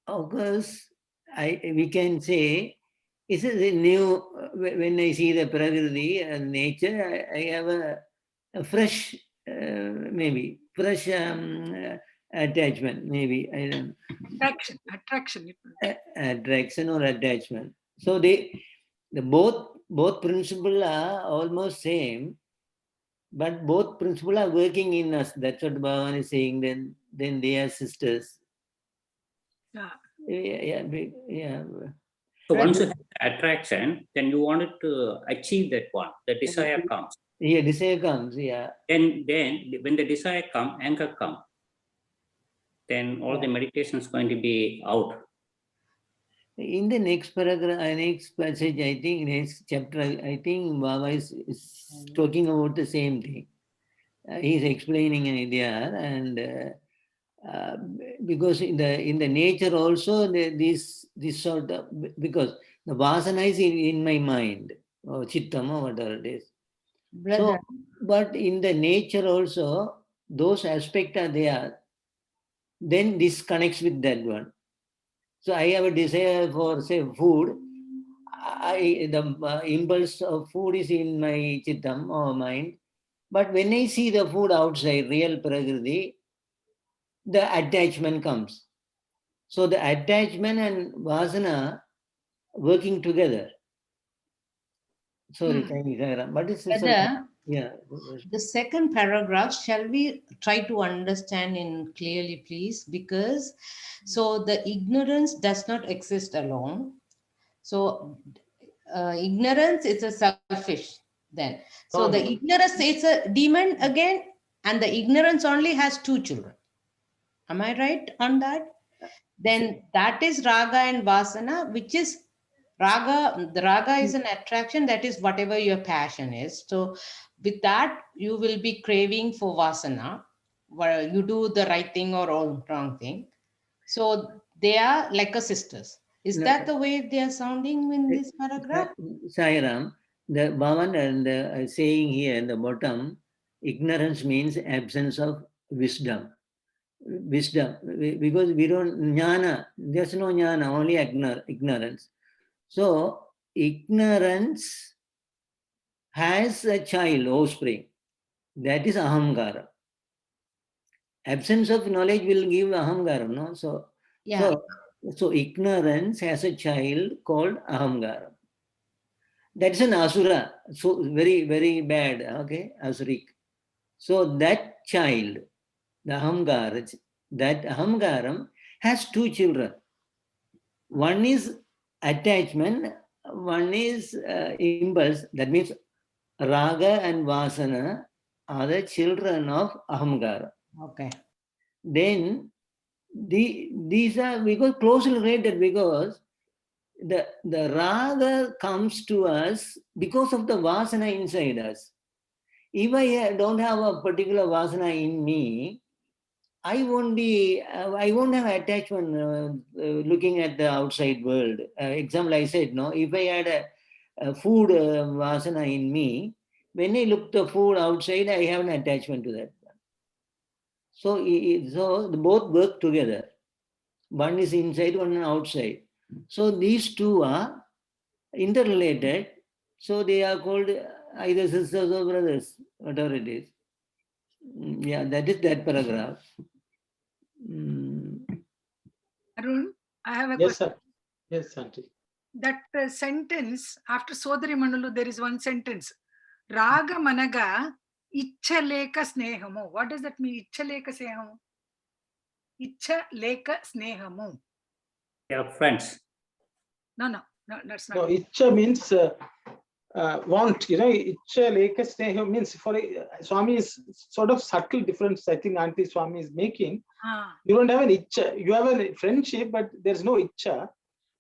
of course, we can say, is a new, when I see the Prakriti and nature, I have a fresh, maybe, fresh attachment, maybe, I don't know. Attraction or attachment. So both principles are almost same, but both principles are working in us. That's what Bhagawan is saying. Then they are sisters. Yeah. So once you have attraction, then you wanted to achieve that one. The desire comes. Yeah, desire comes, yeah. Then when the desire comes, anger comes. Then all the meditation is going to be out. In the next paragraph, next passage, I think, next chapter, I think Baba is talking about the same thing. He's explaining an idea, and because in the nature also, this sort of, because the vasana is in my mind, or chittam, or whatever it is. Brother. So, but in the nature also, those aspects are there. Then this connects with that one. So I have a desire for, say, food. The impulse of food is in my chittam or mind. But when I see the food outside, real prakriti, the attachment comes. So the attachment and vasana working together. Sorry, thank you, Saira. But it's Brother, yeah. the second paragraph, shall we try to understand in clearly, please? Because so the ignorance does not exist alone. So ignorance is a selfish then. So the ignorance is a demon again, and the ignorance only has two children. Am I right on that? Then that is raga and vasana, which is raga. The raga is an attraction, that is whatever your passion is. So with that, you will be craving for vasana, where you do the right thing or wrong thing. So they are like a sisters. Is that the way they are sounding in this paragraph? Sairam, the Bhavan and saying here in the bottom, ignorance means absence of wisdom. Wisdom, because we don't, jnana, there's no jnana, only ignorance. So, ignorance has a child, offspring. That is ahamkara. Absence of knowledge will give ahamkara, no? So, yeah. So ignorance has a child called ahamkara. That's an asura, so very, very bad, okay, asurik. So that child, the ahamkara, that ahamkaram has two children. One is attachment, one is impulse. That means raga and vasana are the children of ahamkara. Okay. Then these are because closely related, because the raga comes to us because of the vasana inside us. If I don't have a particular vasana in me, I won't have attachment looking at the outside world. Example, I said, no, if I had a food vasana in me, when I look the food outside, I have an attachment to that. So both work together. One is inside, one is outside. So these two are interrelated. So they are called either sisters or brothers, whatever it is. Yeah, that is that paragraph. Arun, I have a Yes, question. sir. Yes, Auntie. That sentence, after Sodari Mandalu, there is one sentence. Raga managa icha leka snehamu. What does that mean? Icha leka snehamu? Icha leka snehamu. They are friends. No, that's not. No, icha means want, icha leka sneha means for Swami is sort of subtle difference, I think Auntie Swami is making. You don't have an icha, you have a friendship, but there's no icha.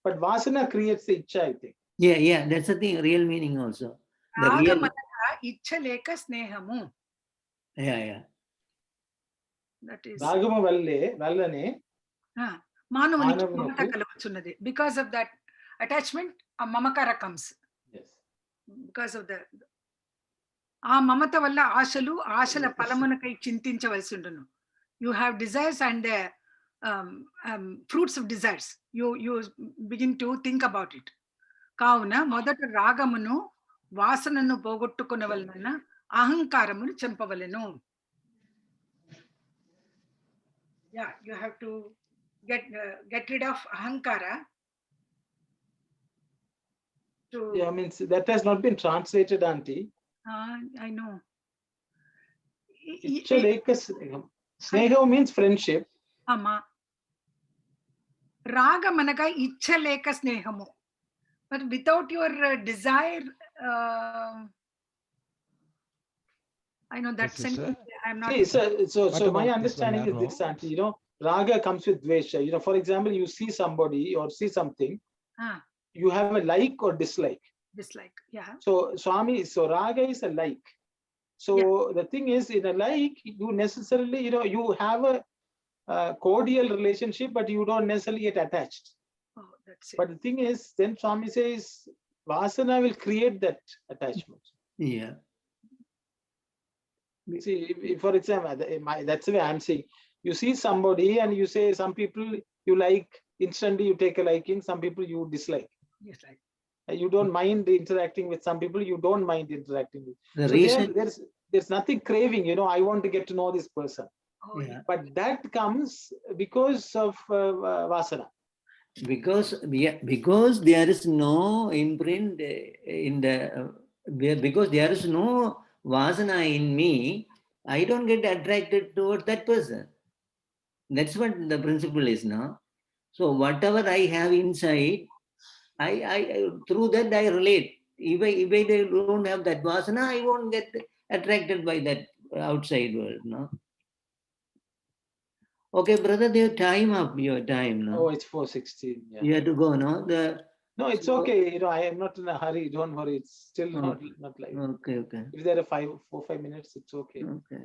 But vasana creates the icha, I think. Yeah, that's the thing, real meaning also. Raga managa icha leka snehamu. Yeah. That is. Ragama vallane. Manavaniki mamata kalavuchunnadi. Because of that attachment, a mamakara comes. Yes. Because of the mamata valla ashala palamunakai chintinchavalsi undunu. You have desires and the fruits of desires. You begin to think about it. Kauna modata ragamunu vasananu pogottukunevalana ahankaramunu champavalenu. Yeah, you have to get rid of ahankara. Yeah, I mean, that has not been translated, Auntie. I know. Icha leka sneha means friendship. Ama. Raga managa icha leka snehamu. But without your desire, I know that Yes, sister. sentence. I'm not. See, so What my about this understanding one, is this, Arno? Auntie, you know, raga comes with dvesha. You know, for example, you see somebody or see something, you have a like or dislike. Dislike, yeah. So Swami, so raga is a like. So the thing is, in a like, you necessarily, you know, you have a cordial relationship, but you don't necessarily get attached. Oh, that's it. But the thing is, then Swami says, Vasana will create that attachment. Yeah. See, for example, that's the way I'm saying. You see somebody and you say, some people you like, instantly you take a liking, some people you dislike. Dislike. You don't mind interacting with some people, you don't mind interacting with. The So reason, there's nothing craving, you know, I want to get to know this person. Oh, yeah, But that comes because of Vasana. because there is no imprint in the because there is no vasana in me, I don't get attracted towards that person. That's what the principle is now. So whatever I have inside, I through that I relate. If I don't have that vasana, I won't get attracted by that outside world. No. Okay, brother, your time up. Your time now. Oh, it's 4:16. Yeah. You have to go, no? No, it's okay. You know, I am not in a hurry. Don't worry. It's still not like. Okay, okay. If there are 4 or 5 minutes, it's okay. Okay.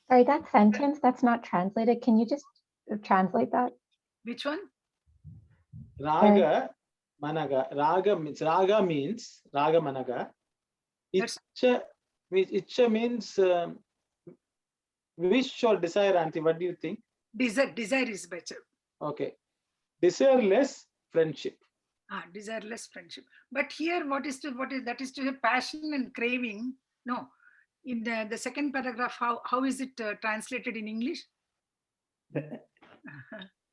Sorry, that sentence that's not translated. Can you just translate that? Which one? Raga, managa. Raga means raga managa. Icha means wish or desire, Auntie. What do you think? Desire is better. Okay. Desireless friendship. Desireless friendship. But here, that is to say passion and craving. No. In the second paragraph, how is it translated in English?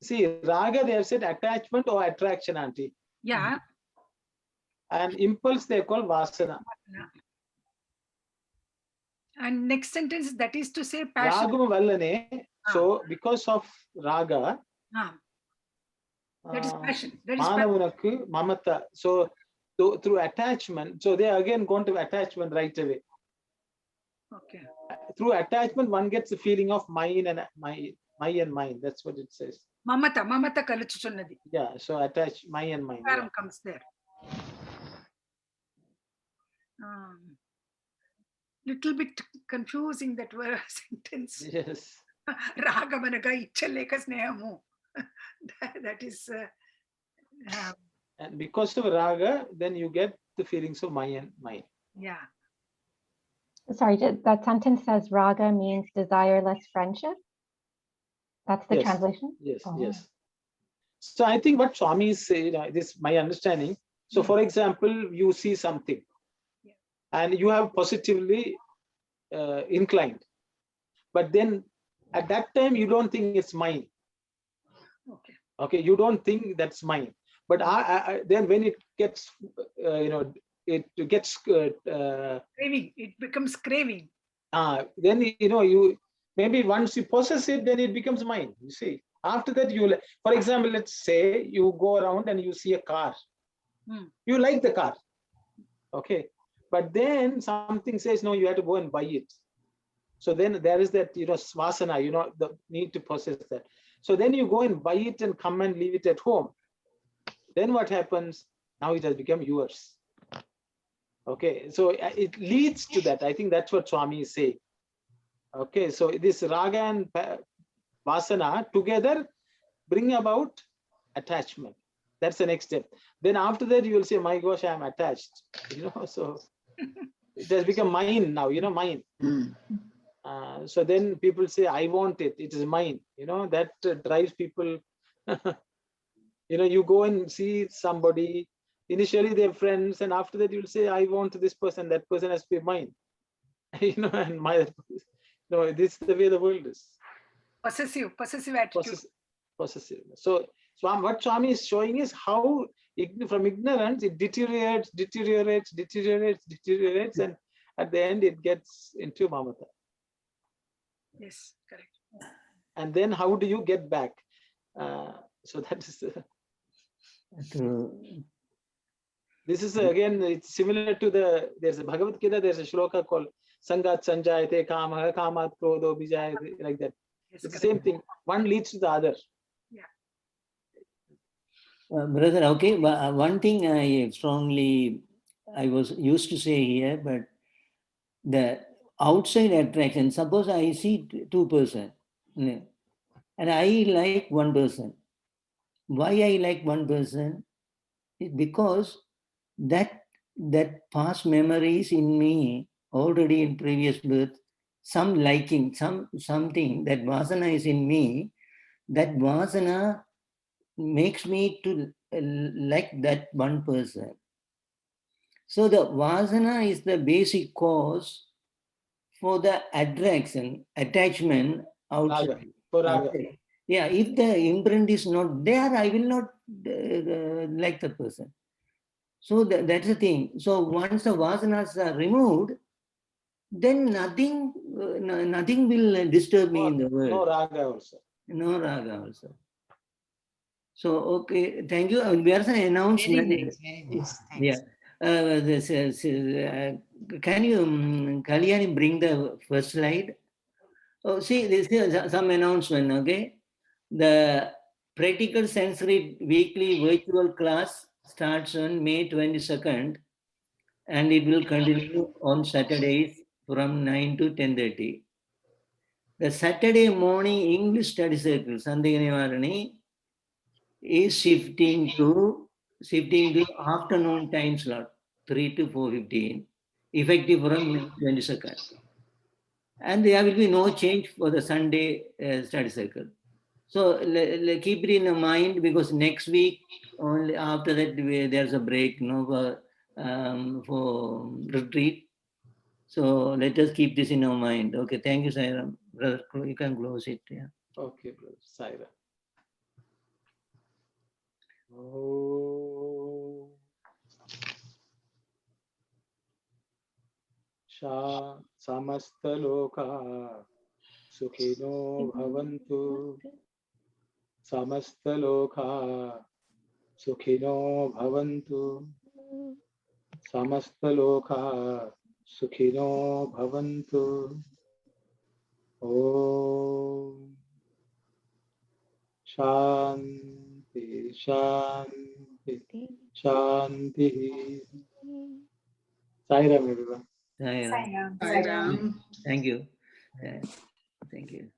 See, raga, they have said attachment or attraction, Auntie. Yeah. And impulse, they call vasana. And next sentence, that is to say passion. Ragam vallane. So, because of raga, that is passion. That is Manavunaku mamata. So, through attachment, so they are again going to attachment right away. Okay. Through attachment, one gets the feeling of mine and my and mine. That's what it says. Mamata kaluchuchunnadi. Yeah, so attach my and mine. Yeah. Comes there. Little bit confusing that word sentence. Yes. Ragamanaga ichaleka snehamu. That is. And because of raga, then you get the feelings of my and mine. Yeah. Sorry, that sentence says raga means desireless friendship. That's the translation? Yes, yes. So I think what Swami is saying, this is my understanding. So for example, you see something and you have positively inclined, but then at that time you don't think it's mine. Okay, you don't think that's mine. But then when it gets, it gets craving. It becomes craving. Then you maybe once you possess it, then it becomes mine. You see. After that, for example, let's say you go around and you see a car. You like the car, okay, but then something says no, you have to go and buy it. So then there is that svasana, the need to possess that. So then you go and buy it and come and leave it at home. Then what happens? Now it has become yours. Okay, so it leads to that. I think that's what Swami is saying. Okay, so this raga and vasana together bring about attachment. That's the next step. Then after that, you will say, my gosh, I am attached. So it has become mine now, mine. So then people say, I want it. It is mine. That drives people. You go and see somebody. Initially, they're friends. And after that, you'll say, I want this person. That person has to be mine. And my, this is the way the world is. Possessive attitude. Possessive. So what Swami is showing is how from ignorance it deteriorates, and at the end it gets into mamata. Yes, correct. And then how do you get back? So that is This is again, it's similar to there's a Bhagavad Gita, there's a shloka called Sangat Sanjayate Kamaha Kamat Krodho Bijayate, like that. Yes, It's the correct. same thing. One leads to the other. Brother, okay, one thing I was used to say here, but the outside attraction, suppose I see two person, and I like one person. Why I like one person is because that past memories in me already in previous birth, some liking, something that vasana is in me, that vasana makes me to like that one person. So the vasana is the basic cause for the attachment outside. Raga, for raga. outside. Yeah, if the imprint is not there, I will not like the person. So that's the thing. So once the vasanas are removed, then nothing will disturb me in the world. No raga also. No raga also. So, okay, thank you. There's an announcement. Very nice, very nice. Thanks. Yeah. Can you, Kalyani, bring the first slide? Oh, see, this is some announcement, okay? The practical sensory weekly virtual class starts on May 22nd, and it will continue on Saturdays from 9 to 10:30. The Saturday morning English study circle, Sandhya Nivarani, is shifting to afternoon time slot, 3 to 4:15, effective from May 22nd. And there will be no change for the Sunday study circle. So keep it in mind, because next week, only after that, there's a break, for retreat. So let us keep this in our mind. Okay, thank you, Sairam. Brother, you can close it. Yeah. Okay, brother. Saira. Oh. Samastaloka Sukhino Bhavantu. Samastaloka Sukhino Bhavantu. Samastaloka Sukhino Bhavantu. Om Shanti Shanti Shanti. Sairam, everyone. Sairam. Sairam. Thank you. Thank you.